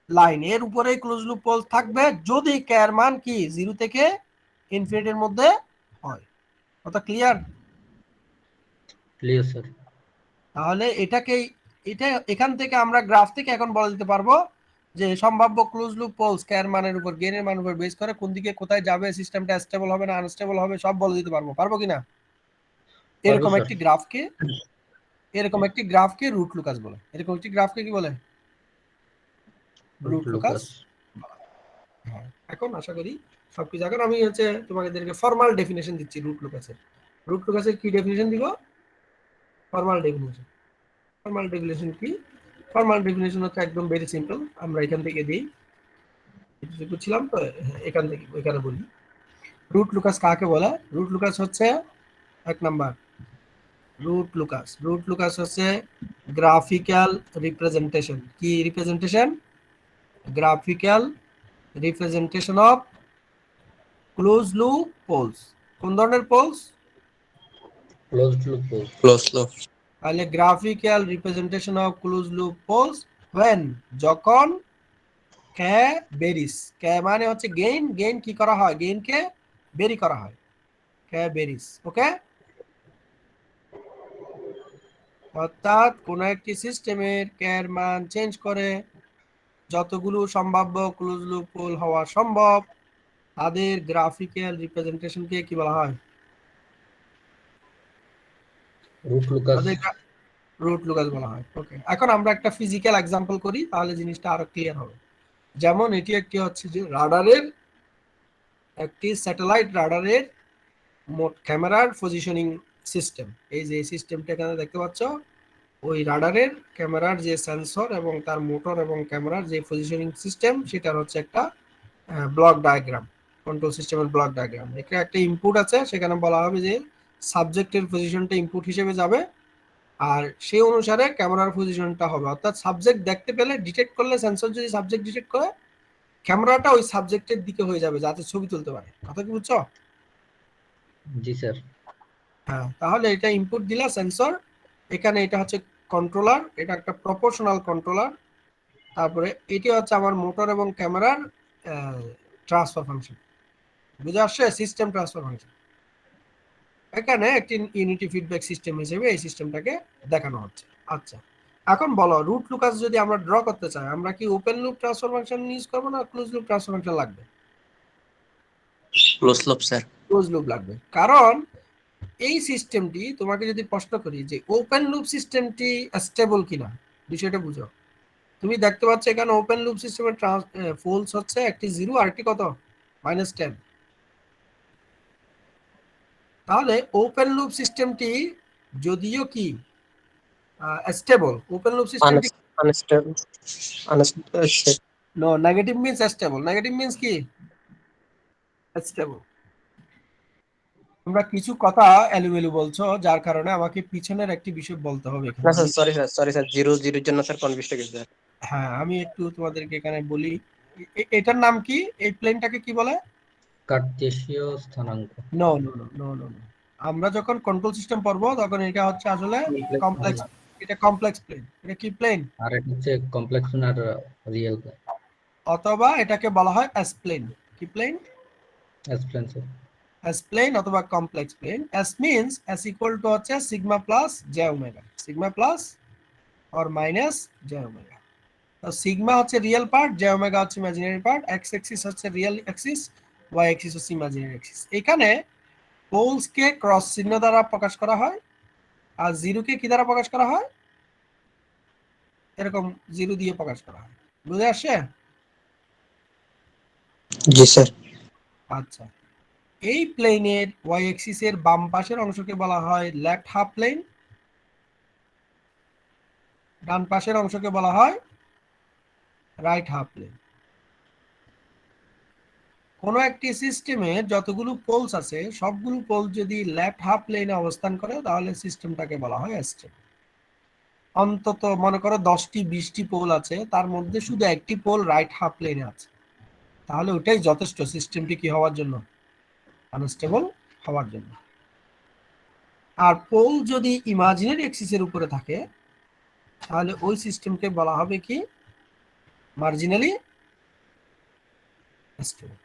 লাইন। এর উপরে ক্লোজ লুপ পোলস থাকবে যদি এর মান কি 0 থেকে ইনফিনিটির মধ্যে হয়। কথা ক্লিয়ার? Clear sir. তাহলে এটা এখান থেকে আমরা গ্রাফ থেকে এখন বলে দিতে পারবো যে সম্ভাব্য ক্লোজ লুপ পোলস এর মানের উপর, গেইনের মানের উপর বেস করে কোন দিকে কোথায় যাবে, সিস্টেমটা স্টেবল হবে না আনস্টেবল হবে, সব বলে দিতে পারবো কিনা? পারবো এরকম স্যার। একটি গ্রাফকে রুট লুকাস বলে। এরকম একটি গ্রাফকে কি বলে? Root locus. হ্যাঁ, এখন আশা করি সবকিছু। এখন আমি তোমাদেরকে ফর্মাল ডেফিনেশন দিচ্ছি রুট লুকাসের। রুট লুকাসের কি ডেফিনেশন দিব? Formal definition. ফর্মাল ডেফিনেশন কি? ফর্মাল ডেফিনেশন হচ্ছে একদম ভেরি সিম্পল। আমরা এখান থেকে দিই, বুঝছিলাম তো, এখান থেকে ওইখানে বলি। রুট লুকাস কাকে বলে? রুট লুকাস হচ্ছে 1 নাম্বার, রুট লুকাস হচ্ছে গ্রাফিক্যাল রিপ্রেজেন্টেশন। কি representation? Graphical representation of close loop poles. কোন ধরনের poles? Closed loop pole. Close loop. তাহলে graphical representation of close loop poles when, যখন কে বেরিস, কে মানে হচ্ছে গেইন, গেইন কি করা হয়, গেইনকে বেরি করা হয়, কে বেরিস। ওকে, অর্থাৎ কোন একটি সিস্টেমের কের মান চেঞ্জ করে যতগুলো সম্ভাব্য ক্লোজ লুপ পোল হওয়া সম্ভব তাদের গ্রাফিক্যাল রিপ্রেজেন্টেশনকে কি বলা হয়? Root locus. তাদের রুট লুকাস বলা হয়। ওকে, এখন আমরা একটা ফিজিক্যাল এক্সাম্পল করি, তাহলে জিনিসটা আরো ক্লিয়ার হবে। যেমন এটি একটি হচ্ছে যে রাডারের, একটি স্যাটেলাইট রাডারের ক্যামেরার পজিশনিং সিস্টেম। এই যে সিস্টেমটা এখানে দেখতে পাচ্ছ, ওই রাডারের ক্যামেরার যে সেন্সর এবং তার মোটর এবং ক্যামেরার যে পজিশনিং সিস্টেম, সেটার হচ্ছে একটা ব্লক ডায়াগ্রাম, কন্ট্রোল সিস্টেমের ব্লক ডায়াগ্রাম। এখানে একটা ইনপুট আছে, সেখানে বলা হবে যে সাবজেক্টের পজিশনটা ইনপুট হিসেবে যাবে, আর সেই অনুসারে ক্যামেরার পজিশনটা হবে। অর্থাৎ সাবজেক্ট দেখতে পেলে, ডিটেক্ট করলে, সেন্সর যদি সাবজেক্ট ডিটেক্ট করে, ক্যামেরাটা ওই সাবজেক্টের দিকে হয়ে যাবে যাতে ছবি তুলতে পারে। কথা কি বুঝছো? জি স্যার। হ্যাঁ, তাহলে এটা ইনপুট দিলা সেন্সর, এখানে এটা হচ্ছে কন্ট্রোলার, এটা একটা প্রপোর্শনাল কন্ট্রোলার। তারপরে এটি হচ্ছে আমার মোটর এবং ক্যামেরার ট্রান্সফার ফাংশন। বুঝে আসছে? System transfer function. এখানে একটি ইউনিটি ফিডব্যাক সিস্টেম হিসেবে এই সিস্টেমটাকে দেখানো হচ্ছে। আচ্ছা, এখন বলো, রুট লুকাস যদি আমরা ড্র করতে চাই, আমরা কি open loop transfer function use করবো না ক্লোজ লুপ ট্রান্সফার ফাংশন লাগবে? Close loop sir. Close loop লাগবে, কারণ এই সিস্টেমটি, তোমাকে যদি প্রশ্ন করি যে ওপেন লুপ সিস্টেমটি স্টেবল কিনা, বিষয়টা বুঝো। তুমি দেখতে পাচ্ছ এখানে ওপেন লুপ সিস্টেমের ফলস হচ্ছে একটি 0 আর একটি কত -10। তাহলে ওপেন লুপ সিস্টেমটি যদিও কি স্টেবল, ওপেন লুপ সিস্টেমটি unstable. No, negative means stable. Negative means কি? স্টেবল। তোমরা কিছু কথা এলোমেলো বলছো, যার কারণে আমাকে পিছনের একটি বিষয় বলতে হবে এখানে। না স্যার, সরি স্যার, 0 0 জন্য স্যার কনফিউজ হয়ে গেছে। হ্যাঁ, আমি একটু তোমাদেরকে এখানে বলি, এটার নাম কি? এই প্লেনটাকে কি বলে? কার্টেসীয় স্থানাঙ্ক। No no no no no no, আমরা যখন কন্ট্রোল সিস্টেম পড়বো তখন এটা হচ্ছে আসলে কমপ্লেক্স। এটা কমপ্লেক্স প্লেন। এটা কি প্লেন? আর এটা হচ্ছে কমপ্লেক্স আর রিয়েল অথবা এটাকে বলা হয় এস প্লেন। কি plane? S plane sir. S plane অথবা complex plane. S means s equal to হচ্ছে sigma plus j omega, sigma plus or minus j omega. তো সিগমা হচ্ছে রিয়েল পার্ট, জে ওমেগা হচ্ছে ইমাজিনারি পার্ট, এক্স অ্যাক্সিস হচ্ছে real axis, y axis হচ্ছে imaginary axis. এখানে পোলসকে cross চিহ্ন দ্বারা প্রকাশ করা হয়, আর জিরোকে কি দ্বারা প্রকাশ করা হয়? এরকম 0 দিয়ে প্রকাশ করা হয়। বুঝে আসছে? জি স্যার। আচ্ছা, এই প্লেনের ওয়াই অ্যাক্সিস এর বাম পাশের অংশকে বলা হয় লেফট হাফ প্লেন, ডান পাশের অংশকে বলা হয় রাইট হাফ প্লেন। কোন একটি সিস্টেমে যতগুলো পোলস আছে, সবগুলো পোল যদি লেফট হাফ প্লেনে অবস্থান করে, তাহলে সিস্টেমটাকে বলা হয় স্টেবল। অন্তত মনে করো 10টি 20টি পোল আছে, তার মধ্যে শুধু একটি পোল রাইট হাফ প্লেনে আছে, তাহলে ওটাই যথেষ্ট সিস্টেমটি কি হওয়ার জন্য? আনস্টেবল হওয়ার জন্য। আর পোল যদি ইমাজিনারি অ্যাক্সিসের উপরে থাকে, তাহলে ওই সিস্টেমকে বলা হবে কি? Marginally stable.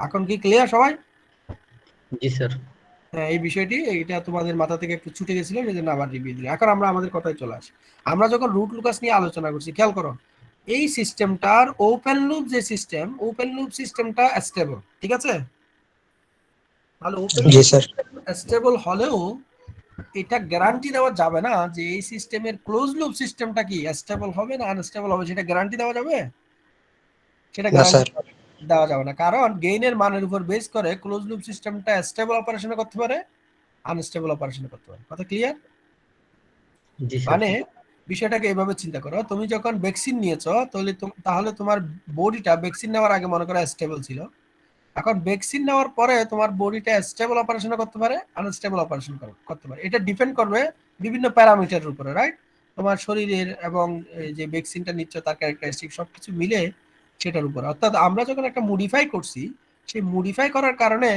এখন কি ক্লিয়ার সবাই? জি স্যার। হ্যাঁ, এই বিষয়টি এটা তোমাদের মাথা থেকে একটু ছুটে গেছিল, সেজন্য আবার রিভিউ দিলাম। এখন আমরা আমাদের কথায় চলে আসি। আমরা যখন রুট লুকাস নিয়ে আলোচনা করছি, খেয়াল করো, এই সিস্টেমটার ওপেন লুপ যে সিস্টেম, ওপেন লুপ সিস্টেমটা স্টেবল, ঠিক আছে? তাহলে ওপেন জি স্যার। স্টেবল হলেও এটা গ্যারান্টি দেওয়া যাবে না যে এই সিস্টেমের ক্লোজ লুপ সিস্টেমটা কি স্টেবল হবে না আনস্টেবল হবে, সেটা গ্যারান্টি দেওয়া যাবে? সেটা না গ্যারান্টি স্যার। দেওয়া যাবে না, কারণ গেইনের মানের উপর বেস করে ক্লোজ লুপ সিস্টেমটা স্টেবল অপারেশন করতে পারে, আনস্টেবল অপারেশন করতে পারে। কথা ক্লিয়ার? জি স্যার। মানে বিষয়টাকে এভাবে চিন্তা করো, তুমি যখন ভ্যাকসিন নিয়েছো, তাহলে তোমার বডিটা ভ্যাকসিন নেওয়ার আগে মনে করো স্টেবল ছিল। এখন ভ্যাকসিন নেওয়ার পরে তোমার বডিটা স্টেবল অপারেশন করতে পারে, আনস্টেবল অপারেশন করতে পারে। এটা ডিপেন্ড করবে বিভিন্ন প্যারামিটারের উপরে, রাইট? তোমার শরীরের এবং যে ভ্যাকসিনটা নিচ্ছ তার ক্যারেক্টারিস্টিক সবকিছু মিলে সেটার উপরে। অর্থাৎ আমরা যখন একটা মডিফাই করছি, সেই মডিফাই করার কারণে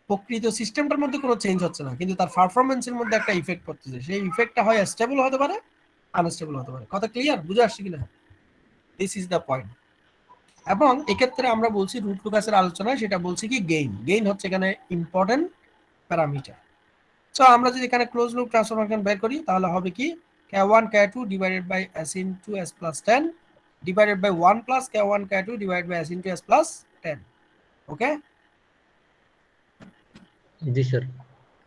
প্রকৃত সিস্টেমটার মধ্যে কোনো চেঞ্জ হচ্ছে না, কিন্তু তার পারফরমেন্সের মধ্যে একটা ইফেক্ট পড়তেছে। সেই ইফেক্টটা হয় স্টেবল হতে পারে, আনস্টেবল হতে পারে। কথা ক্লিয়ার? বুঝে আসছে কিনা? This is the point. এবং এক্ষেত্রে আমরা বলছি রুট লুকাসের আলোচনায় সেটা বলছি কি গেইন হচ্ছে এখানে ইম্পর্টেন্ট প্যারামিটার। সো আমরা যদি এখানে ক্লোজ লুপ ট্রান্সফার ফাংশন বের করি, তাহলে হবে কি k1 k2 divided by s into s plus 10 divided by 1 plus k1 k2 divided by s into s plus 10। Okay? জি স্যার।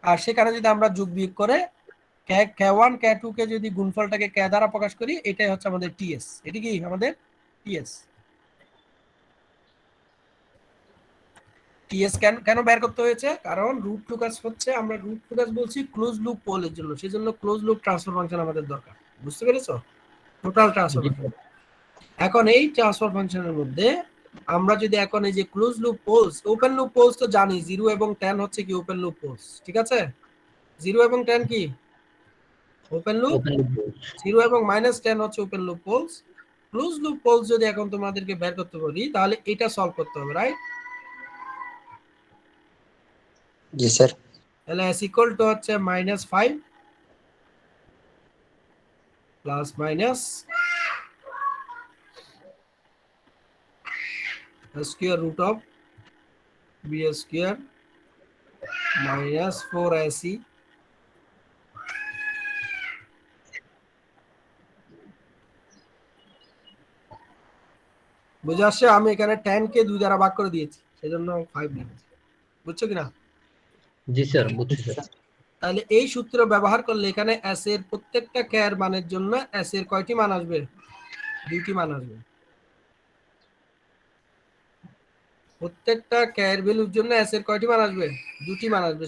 আর সেখানে যদি আমরা যোগ বিয়োগ করে k1 k2 কে যদি গুণফলটাকে k দ্বারা প্রকাশ করি, এটাই হচ্ছে আমাদের টিএস। এটি কি আমাদের টিএস। টিএস কেন কেন বের করতে হয়েছে? কারণ রুট লুকাস হচ্ছে, আমরা রুট লুকাস বলছি ক্লোজ লুপ পোলের জন্য, সেজন্য ক্লোজ লুপ ট্রান্সফার ফাংশন আমাদের দরকার। বুঝতে পেরেছো? টোটাল ট্রান্সফার জি ফাংশন। এখন এই ট্রান্সফার ফাংশনের মধ্যে আমরা যদি এখন এই যে close loop poles, open loop poles তো জানি 0 এবং 10 হচ্ছে কি ওপেন লুপ পোলস, ঠিক আছে? 0 এবং 10 কি ওপেন লুপ, ওপেন লুপ। 0 এবং -10 হচ্ছে open loop poles. Close loop poles যদি এখন তোমাদেরকে বের করতে বলি, তাহলে এটা সলভ করতে হবে, রাইট? জি স্যার। তাহলে s ইকুয়াল টু হচ্ছে -5 plus minus square root of b square minus 4ac বুঝে আসছে? আমি এখানে 10 কে 2 দ্বারা ভাগ করে দিয়েছি, সেজন্য 5 লিখেছি। বুঝছো কিনা? জি স্যার, বুঝছি স্যার। তাহলে এই সূত্র ব্যবহার করলে এখানে s এর প্রত্যেকটা k এর মানের জন্য s এর কয়টি মান আসবে? 2টি মান আসবে। প্রত্যেকটা k এর ভ্যালুর জন্য s এর কয়টি মান আসবে? 2টি মান আসবে।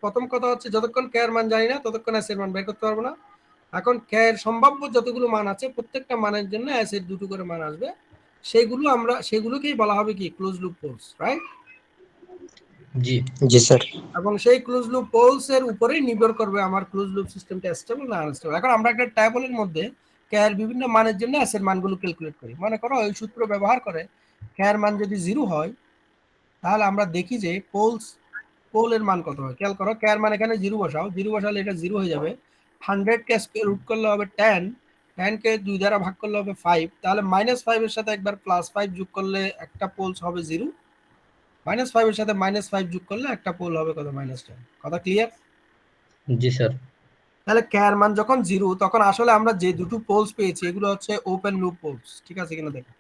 প্রথম কথা হচ্ছে যতক্ষণ k এর মান জানি না ততক্ষণ s এর মান বের করতে পারবো না। এখন k এর সম্ভাব্য যতগুলো মান আছে প্রত্যেকটা মানের জন্য s এর 2টি করে মান আসবে। সেগুলোকেই বলা হবে কি ক্লোজ লুপ পোলস, রাইট? জি জি স্যার। এবং সেই ক্লোজ লুপ পোলস এর উপরেই নির্ভর করবে আমার ক্লোজ লুপ সিস্টেমটা স্টেবল না আনস্টেবল। এখন আমরা একটা ট্যাবলের মধ্যে k এর বিভিন্ন মানের জন্য s এর মানগুলো ক্যালকুলেট করি। মনে করো এই সূত্র ব্যবহার করে k এর মান যদি 0 হয়, তাহলে আমরা দেখি যে পোলের মান কত হয়। খেয়াল করো, k এর মান এখানে 0 বসাও, 0 বসালে এটা 0 হয়ে যাবে। 100 কে স্কয়ার রুট করলে হবে 10, 10 কে 2 দ্বারা ভাগ করলে হবে 5, তাহলে -5 এর সাথে একবার +5 যোগ করলে একটা পোলস হবে 0, -5 এর সাথে -5 যোগ করলে একটা পোল হবে কত? -10। কথা ক্লিয়ার? জি স্যার। তাহলে k এর মান যখন 0, তখন আসলে আমরা যে দুটো পোলস পেয়েছি এগুলো হচ্ছে ওপেন লুপ পোলস, ঠিক আছে কিনা দেখো।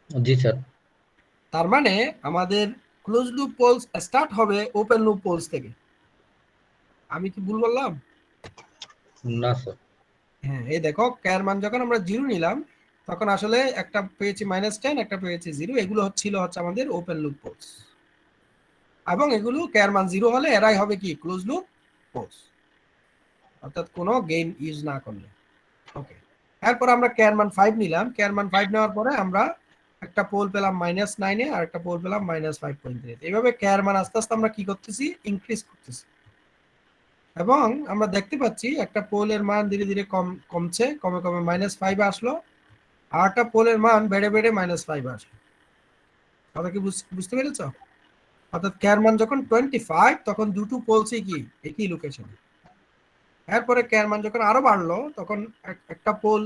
জি স্যার। তার মানে আমাদের ক্লোজ লুপ পোলস স্টার্ট হবে ওপেন লুপ পোলস থেকে। আমি কি ভুল বললাম? না স্যার। হ্যাঁ, এই দেখো k এর মান যখন আমরা 0 নিলাম তখন আসলে একটা পেয়েছি -10, একটা পেয়েছি 0, এগুলো হচ্ছে আমাদের ওপেন লুপ পোলস। এবং এগুলো k এর মান 0 হলে এরাই হবে কি ক্লোজ লুপ পোলস, অর্থাৎ কোনো গেইন ইউজ না করলে। ওকে, এরপর আমরা k এর মান 5 নিলাম। k এর মান 5 নেওয়ার পরে আমরা একটা পোল পেলাম -9 এ আর একটা পোল পেলাম -5.3। এইভাবে k এর মান আস্তে আস্তে আমরা কি করতেছি? ইনক্রিজ করতেছি। এবং আমরা দেখতে পাচ্ছি একটা পোলের মান ধীরে ধীরে কমছে, কমে কমে -5 আসলো, আর একটা পোলের মান বেড়ে বেড়ে -5 আসলো। কথা কি বুঝতে পেরেছ? অর্থাৎ k এর মান যখন 25 তখন দুটো পোলসই কি একই লোকেশনে। এরপরে k এর মান যখন আরো বাড়লো তখন একটা পোল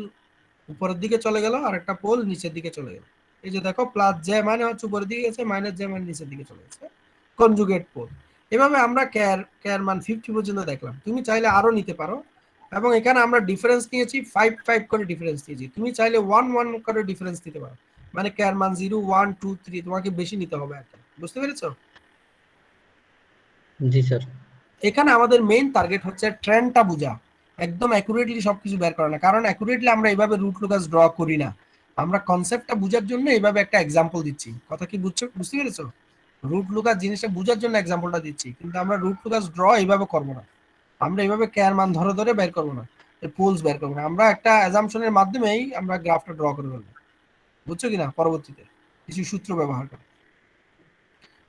উপরের দিকে চলে গেল আর একটা পোল নিচের দিকে চলে গেল। এই যে দেখো, +j মানে হচ্ছে উপরের দিকে গেছে, -j মানে নিচের দিকে চলে গেছে, কনজুগেট পোল। এভাবে আমরা k এর মান 50 পর্যন্ত দেখলাম। তুমি চাইলে আরো নিতে পারো। এবং এখানে আমরা ডিফারেন্স নিয়েছি 5 5 করে ডিফারেন্স দিয়েছি। তুমি চাইলে 1 1 করে ডিফারেন্স দিতে পারো, মানে k এর মান 0 1 2 3 তোমাকে বেশি নিতে হবে আর কি। বুঝতে পেরেছো? জি স্যার। এখানে আমাদের মেইন টার্গেট হচ্ছে ট্রেন্ডটা বোঝা, একদম অ্যাকুরেটলি সবকিছু বের করা না। কারণ অ্যাকুরেটলি আমরা এইভাবে রুট লুকাস ড্র করি না, আমরা কনসেপ্টটা বোঝার জন্য এইভাবে একটা এক্সাম্পল দিচ্ছি। কথা কি বুঝতে পেরেছো? রুট লুকাস জিনিসটা বোঝার জন্য এক্সাম্পলটা দিচ্ছি, কিন্তু আমরা রুট লুকাস ড্র এইভাবে করবো না। আমরা এইভাবে k এর মান ধরে ধরে বের করবো না, পোলস বের করবো না। আমরা একটা অ্যাজাম্পশনের মাধ্যমেই আমরা গ্রাফটা ড্র করে ফেলবো। বুঝছো কিনা? পরবর্তীতে কিছু সূত্র ব্যবহার করে।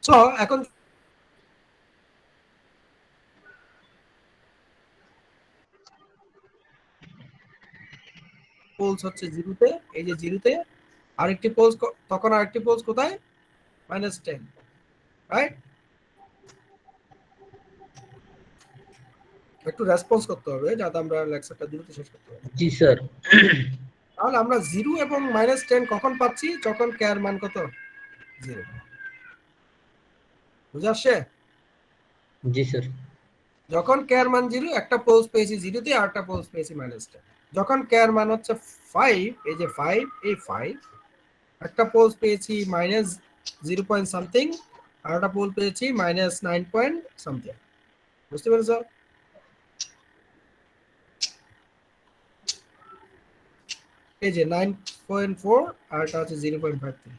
সো এখন পোলস হচ্ছে 0-তে, এই যে 0-তে আরেকটি পোলস, তখন আরেকটি পোলস কোথায়? -10, রাইট? একটু রেসপন্স করতে হবে যাতে আমরা লেকচারটা দ্রুত শেষ করতে পারি। জি স্যার। তাহলে আমরা 0 এবং -10 কখন পাচ্ছি? যখন k এর মান কত? 0। বুঝে আসছে? জি স্যার। যখন k এর মান 0, একটা পোলস পেয়েছি 0-তে আর একটা পোলস পেয়েছি -10। যখন k এর মান হচ্ছে 5, এই যে 5, এই 5, একটা পোলস পেয়েছি -0 পয়েন্ট সামথিং আর একটা পোল পেয়েছি -9 পয়েন্ট সামথিং। বুঝতে পেরেছো? এই যে 9.4 আর এটা হচ্ছে 0.53।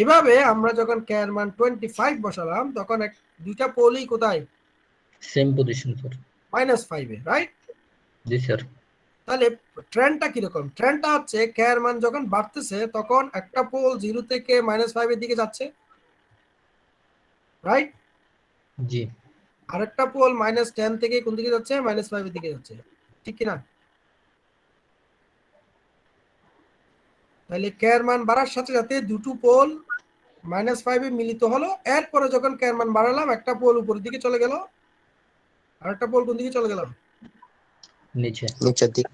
এভাবে আমরা যখন কে এর মান 25 বসালাম তখন দুইটা পোলই কোথায়? Same position sir. -5 এ, রাইট? জি স্যার। তাহলে ট্রেন্ডটা কিরকম? ট্রেন্ডটা হচ্ছে কে এর মান যখন বাড়তেছে তখন একটা পোল 0 থেকে -5 এর দিকে যাচ্ছে, রাইট? জি আরেকটা পোল -10 থেকে কোন দিকে যাচ্ছে? -5 এর দিকে যাচ্ছে, ঠিক কি না? তাহলে কে এর মান বাড়ার সাথে সাথে দুটো পোল -5 এ মিলিত হলো। এরপরে যখন কে এর মান বাড়ালাম একটা পোল উপরের দিকে চলে গেল, আরেকটা পোল কোন দিকে চলে গেল? নিচে। নিচের দিকে।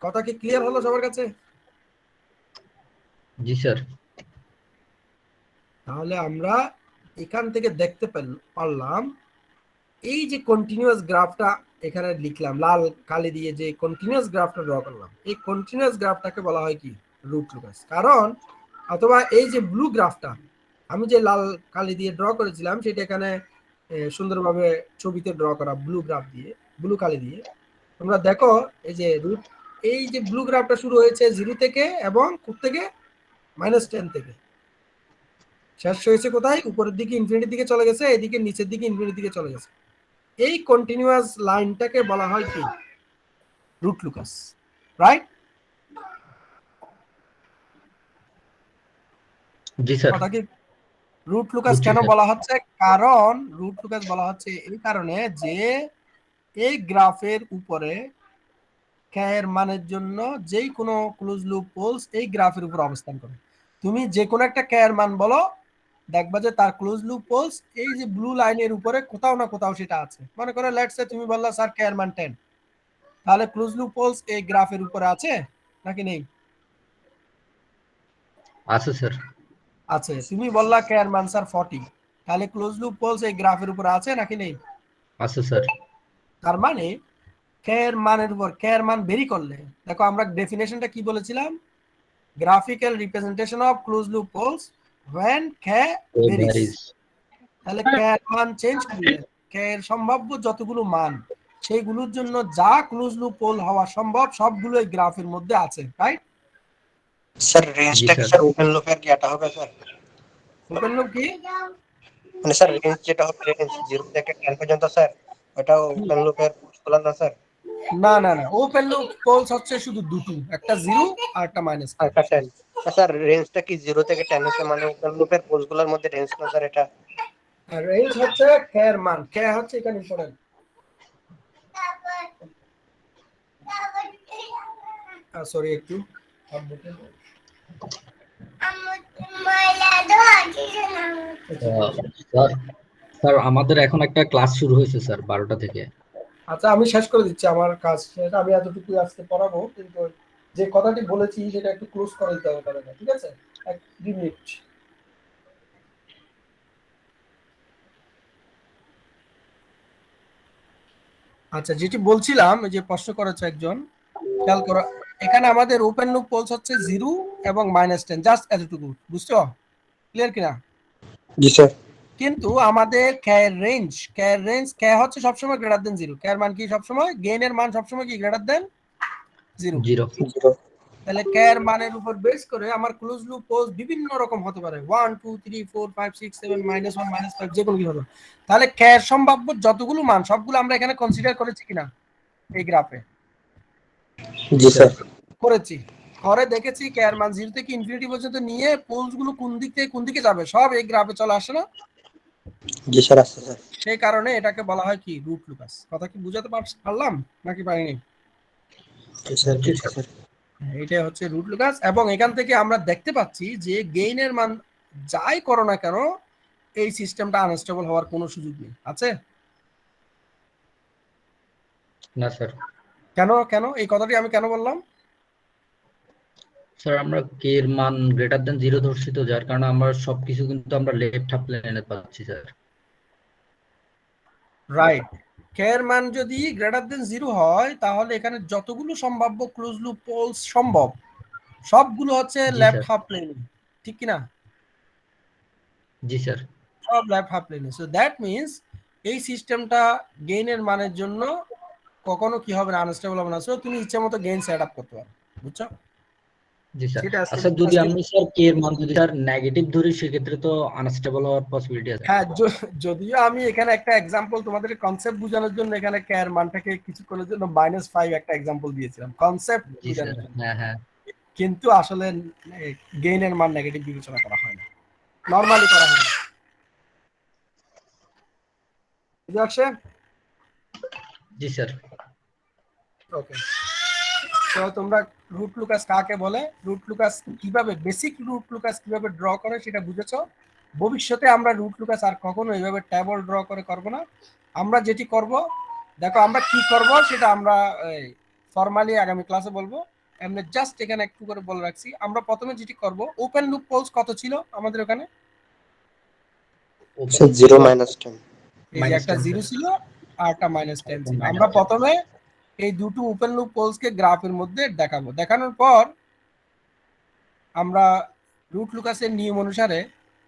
কথা কি ক্লিয়ার হলো সবার কাছে? জি স্যার। তাহলে আমরা এখান থেকে দেখতে পারলাম এই যে কন্টিনিউয়াস গ্রাফটা এখানে লিখলাম লাল কালি দিয়ে, যে কন্টিনিউয়াস গ্রাফটা ড্র করলাম, এই কন্টিনিউয়াস গ্রাফটাকে বলা হয় কি? Root locus. কারণ অথবা এই যে ব্লু গ্রাফটা আমি যে লাল কালি দিয়ে ড্র করেছিলাম সেটা এখানে সুন্দরভাবে ছবিতে ড্র করা ব্লু গ্রাফ দিয়ে, ব্লু কালি দিয়ে। তোমরা দেখো এই যে রুট, এই যে ব্লু গ্রাফটা শুরু হয়েছে 0 থেকে এবং থেকে -10 থেকে শেষ হয়েছে কোথায়? উপরের দিকে ইনফিনিটির দিকে চলে গেছে, এদিকে নিচের দিকে ইনফিনিটির দিকে চলে গেছে। এই কন্টিনিউয়াস লাইনটাকে বলা হয় কি? Root locus, right? জি স্যার। কথা কি? রুট লুকাস বুঝছি কেন স্যার। বলা হচ্ছে? কারণ রুট লুকাস বলা হচ্ছে এই কারণে যে এই গ্রাফের উপরে কে এর মানের জন্য যেই কোনো ক্লোজ লুপ পোলস এই গ্রাফের উপর অবস্থান করে। তুমি যে কোনো একটা কে এর মান বলো, দেখবা যে তার ক্লোজ লুপ পোলস এই যে ব্লু লাইনের উপরে কোথাও না কোথাও সেটা আছে। মনে করো লেটস সে তুমি বললা স্যার কে এর মান 10, তাহলে ক্লোজ লুপ পোলস এই গ্রাফের উপরে আছে নাকি নেই? আছে স্যার। আছে। তুমি বললা কে এর মান স্যার 40, তাহলে ক্লোজ লুপ পোলস এই গ্রাফের উপরে আছে নাকি নেই? আছে স্যার। তার মানে কে এর মানের উপর কে এর মান ভেরি করলে, দেখো আমরা ডেফিনেশনটা কি বলেছিলাম? Graphical representation of close loop poles when k varies। Varies. তাহলে কে এর মান চেঞ্জ করলে কে এর সম্ভাব্য যতগুলো মান সেইগুলোর জন্য যা ক্লোজ লুপ পোল হওয়া সম্ভব সবগুলো এই গ্রাফের মধ্যে আছে, রাইট? স্যার জি রেঞ্জটা কি স্যার। স্যার ওপেন লুপের কি এটা হবে স্যার? ওপেন লুপ কি? মানে স্যার রেঞ্জ যেটা হবে রেঞ্জ 0 থেকে 10 পর্যন্ত স্যার, ওটা ওপেন লুপের বলা না স্যার? না না না, ওপেন লুপ পোলস হচ্ছে শুধু দুটো, একটা 0 আর একটা -10। একটা 10। স্যার রেঞ্জটা কি 0 থেকে 10 হচ্ছে মানে ওপেন লুপের পোলসগুলোর মধ্যে রেঞ্জ না স্যার এটা? আর রেঞ্জ হচ্ছে কে এর মান, কে হচ্ছে এখানে ইম্পর্টেন্ট। সরি একটু স্যার স্যার আমাদের এখন একটা ক্লাস শুরু হয়েছে স্যার 12টা থেকে। আচ্ছা আমি শেষ করে দিচ্ছি আমার কাজ শেষ, আমি এতটুকু আজকে পড়াবো, কিন্তু যে কথাটি বলেছি সেটা একটু ক্লোজ করে দিতে হবে তাহলে, ঠিক আছে? 2 মিনিট। আচ্ছা যেটি বলছিলাম, যে প্রশ্ন করেছে একজন, খেয়াল করো এখানে আমাদের ওপেন লুপ পোলস হচ্ছে 0 এবং -10, জাস্ট এতটুকু, বুঝছো? ক্লিয়ার কিনা? জি স্যার। কিন্তু আমাদের কে হচ্ছে সবসময় গ্রেটার দেন 0। কে এর মান কি সবসময়? গেইন এর মান সবসময় কি গ্রেটার দেন 0। 0। তাহলে কে এর মানের উপর বেস করে আমার ক্লোজ লুপ পোলস বিভিন্ন রকম হতে পারে, 1 2 3 4 5 6 7 -1 -5 যে কোনো কি হবে। তাহলে কে এর সম্ভাব্য যতগুলো মান সবগুলো আমরা এখানে কনসিডার করেছি কিনা এই গ্রাফে? জি স্যার। করেছি। করে দেখেছি কে এর মান 0 থেকে ইনফিনিটি পর্যন্ত নিয়ে পোলস গুলো কোন দিক থেকে কোন দিকে যাবে সব এই গ্রাফে চলে আসে না? জি স্যার আসছে স্যার। সেই কারণে এটাকে বলা হয় কি? Root locus. কথা কি বুঝাতে পারলাম নাকি পারিনি? জি স্যার বুঝছি বুঝছি স্যার। স্যার। এইটাই হচ্ছে রুট লুকাস। এবং এখান থেকে আমরা দেখতে পাচ্ছি যে গেইনের মান যাই করো না কেন এই সিস্টেমটা আনস্টেবল হওয়ার কোনো সুযোগ নেই, আছে? না স্যার। কেন কেন এই কথাটি আমি কেন বললাম? স্যার আমরা কে এর মান গ্রেটার দেন 0 ধরছি, তো যার কারণে আমরা সবকিছু কিন্তু আমরা লেফট হাফ প্লেনে পাচ্ছি স্যার। রাইট। কে এর মান যদি গ্রেটার দেন 0 হয় তাহলে এখানে যতগুলো সম্ভাব্য ক্লোজ লুপ পোলস সম্ভব সবগুলো হচ্ছে জি লেফট স্যার। হাফ প্লেন, ঠিক কিনা? জি স্যার। সব লেফট হাফ প্লেনে। সো দ্যাট মিন্স এই সিস্টেমটা গেইনের মানের জন্য কখনো কি হবে না, আনস্টেবল হবে না। সো তুমি ইচ্ছা মতো গেইন সেট আপ করতে পারো, বুঝছো? জি স্যার। সেটা আজকে আচ্ছা যদি আমি স্যার কে এর মান যদি স্যার নেগেটিভ ধরি সেক্ষেত্রে তো আনস্টেবল হওয়ার পসিবিলিটি আছে। হ্যাঁ, যদিও আমি এখানে একটা এক্সাম্পল তোমাদের কনসেপ্ট বোঝানোর জন্য এখানে কে এর মানটাকে কিছুক্ষণের জন্য -5 একটা এক্সাম্পল দিয়েছিলাম কনসেপ্ট জি স্যার। বোঝানোর জন্য, হ্যাঁ হ্যাঁ। কিন্তু আসলে গেইনের মান নেগেটিভ বিবেচনা করা হয় না, নরমালি করা হয় না। বুঝতে পারছো? জি স্যার। ওকে, তো তোমরা রুট লুকাস কাকে বলে, রুট লুকাস কিভাবে, বেসিক রুট লুকাস কিভাবে ড্র করে সেটা বুঝেছো। ভবিষ্যতে আমরা রুট লুকাস আর কখনো এইভাবে ট্যাবল ড্র করে করবো না। আমরা যেটি করব, দেখো আমরা কি করব সেটা আমরা ফর্মালি আগামী ক্লাসে বলবো। এমনি জাস্ট এখানে একটু করে বলে রাখছি, আমরা প্রথমে যেটি করব, ওপেন লুপ পোলস কত ছিল আমাদের ওখানে? স্যার 0 -10। এই যে একটা 0 ছিল আর একটা -10 ছিল। আমরা প্রথমে এই দুটো ওপেন লুপ পোলসকে গ্রাফের মধ্যে দেখাবো, দেখানোর পর আমরা রুট লুকাসের নিয়ম অনুসারে,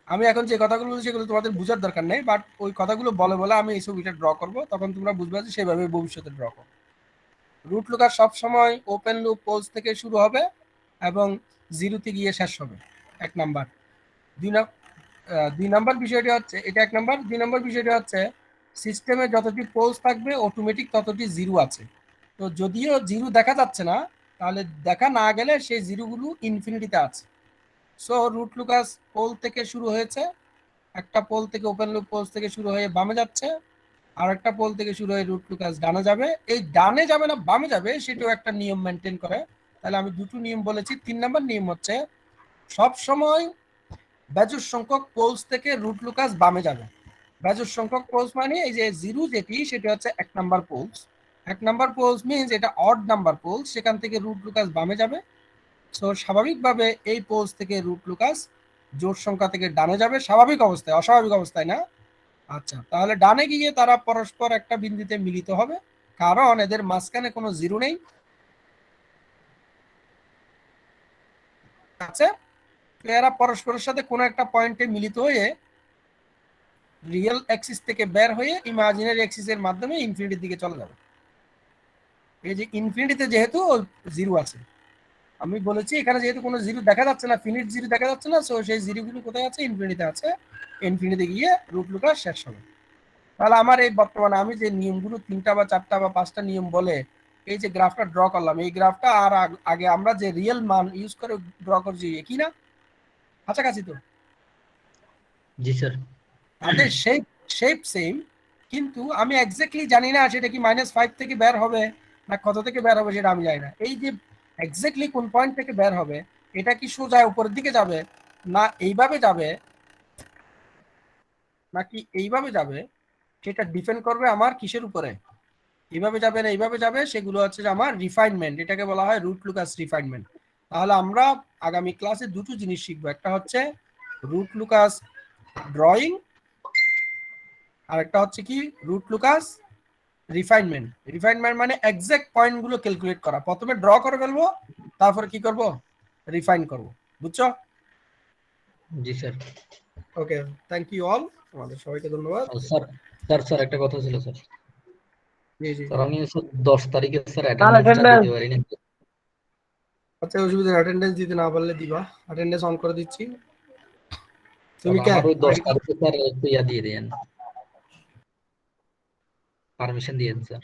আমি এখন যে কথাগুলো বলছি সেগুলো তোমাদের বোঝার দরকার নেই, বাট ওই কথাগুলো বলে বলে আমি এই ছবিটা ড্র করব, তখন তোমরা বুঝবে যে সেভাবে ভবিষ্যতে ড্র করো। রুট লুকাস সব সময় ওপেন লুপ পোলস থেকে শুরু হবে এবং 0-তে গিয়ে শেষ হবে, 1 নাম্বার। 2 নাম্বার বিষয়টি হচ্ছে, এটা 1 নাম্বার। 2 নাম্বার বিষয়টি হচ্ছে সিস্টেমে যতটি পোলস থাকবে অটোমেটিক ততটি 0 আছে। তো যদিও 0 দেখা যাচ্ছে না, তাহলে দেখা না গেলে সেই 0গুলো ইনফিনিটিতে আছে। সো রুট লুকাস পোল থেকে শুরু হয়েছে, একটা পোল থেকে ওপেন লুপ পোলস থেকে শুরু হয়ে বামে যাচ্ছে, আর একটা পোল থেকে শুরু হয়ে রুট লুকাস ডানে যাবে। এই ডানে যাবে না বামে যাবে সেটাও একটা নিয়ম মেনটেন করে। তাহলে আমি দুটো নিয়ম বলেছি। 3 নাম্বার নিয়ম হচ্ছে সব সময় বেজোড় সংখ্যক পোলস থেকে রুট লুকাস বামে যাবে। বেজোড় সংখ্যক পোলস মানে এই যে 0 যেটি, সেটা হচ্ছে 1 number poles. 1 number poles means এটা অড নাম্বার পোলস, সেখান থেকে রুট লুকাস বামে যাবে। সো স্বাভাবিকভাবে এই পোলস থেকে রুট লুকাস জোড় সংখ্যা থেকে ডানে যাবে, স্বাভাবিক অবস্থায়, অস্বাভাবিক অবস্থায় না। আচ্ছা, তাহলে ডানে গিয়ে তারা পরস্পর একটা বিন্দুতে মিলিত হবে, কারণ এদের মাঝখানে কোনো 0 নেই। আছে, এরা পরস্পরের সাথে কোনো একটা পয়েন্টে মিলিত হয়ে রিয়েল অ্যাক্সিস থেকে বের হয়ে ইমাজিনারি অ্যাক্সিসের মাধ্যমে ইনফিনিটির দিকে চলে যাবে। এই যে ইনফিনিটিতে যেহেতু 0 আছে, আমি বলেছি এখানে যেহেতু কোনো 0 দেখা যাচ্ছে না, ফিনিট 0 দেখা যাচ্ছে না, সো সেই 0গুলো কোথায় আছে? ইনফিনিটিতে আছে। ইনফিনিটিতে গিয়ে রুট লুকাস শেষ হবে। তাহলে আমার এই বর্তমানে আমি যে নিয়মগুলো 3টা বা 4টা বা 5টা নিয়ম বলে এই যে গ্রাফটা ড্র করলাম, এই গ্রাফটা আর আগে আমরা যে রিয়েল মান ইউজ করে ড্র করছি একই না? কাছাকাছি তো? জি স্যার। তাদের শেপ সেম, কিন্তু আমি এক্স্যাক্টলি জানি না সেটা কি -5 থেকে বের হবে না কত থেকে বের হবে, সেটা আমি জানি না। এই যে এক্স্যাক্টলি কোন পয়েন্ট থেকে বের হবে, এটা কি সোজা উপরের দিকে যাবে, না এইভাবে যাবে, নাকি এইভাবে যাবে, সেটা ডিপেন্ড করবে আমার কিসের উপরে। এইভাবে যাবে না এইভাবে যাবে, সেগুলো হচ্ছে যে আমার রিফাইনমেন্ট, এটাকে বলা হয় রুট লুকাস রিফাইনমেন্ট। তাহলে আমরা আগামী ক্লাসে দুটো জিনিস শিখবো, একটা হচ্ছে রুট লুকাস ড্রয়িং, আর একটা হচ্ছে কি রুট লুকাস রিফাইনমেন্ট। রিফাইনমেন্ট মানে এক্সাক্ট পয়েন্টগুলো ক্যালকুলেট করা, প্রথমে ড্র করে ফেলবো, তারপরে কি করব? রিফাইন করব, বুঝছো? জি sir. Okay, thank you all, তোমাদের সবাইকে ধন্যবাদ। স্যার স্যার স্যার একটা কথা ছিল স্যার। জি জি, স্যার আমি স্যার 10 তারিখে স্যার অ্যাটেন্ডেন্সটা দিতে পারি না। আচ্ছা, অসুবিধা নেই, অ্যাটেন্ডেন্স দিতে না পারলে দিবা, অ্যাটেন্ডেন্স অন করে দিচ্ছি। তুমি কে আমার ওই 10 তারিখে স্যার একটু ইয়া দিয়ে দেন, পারমিশন দিয়ে দেন স্যার।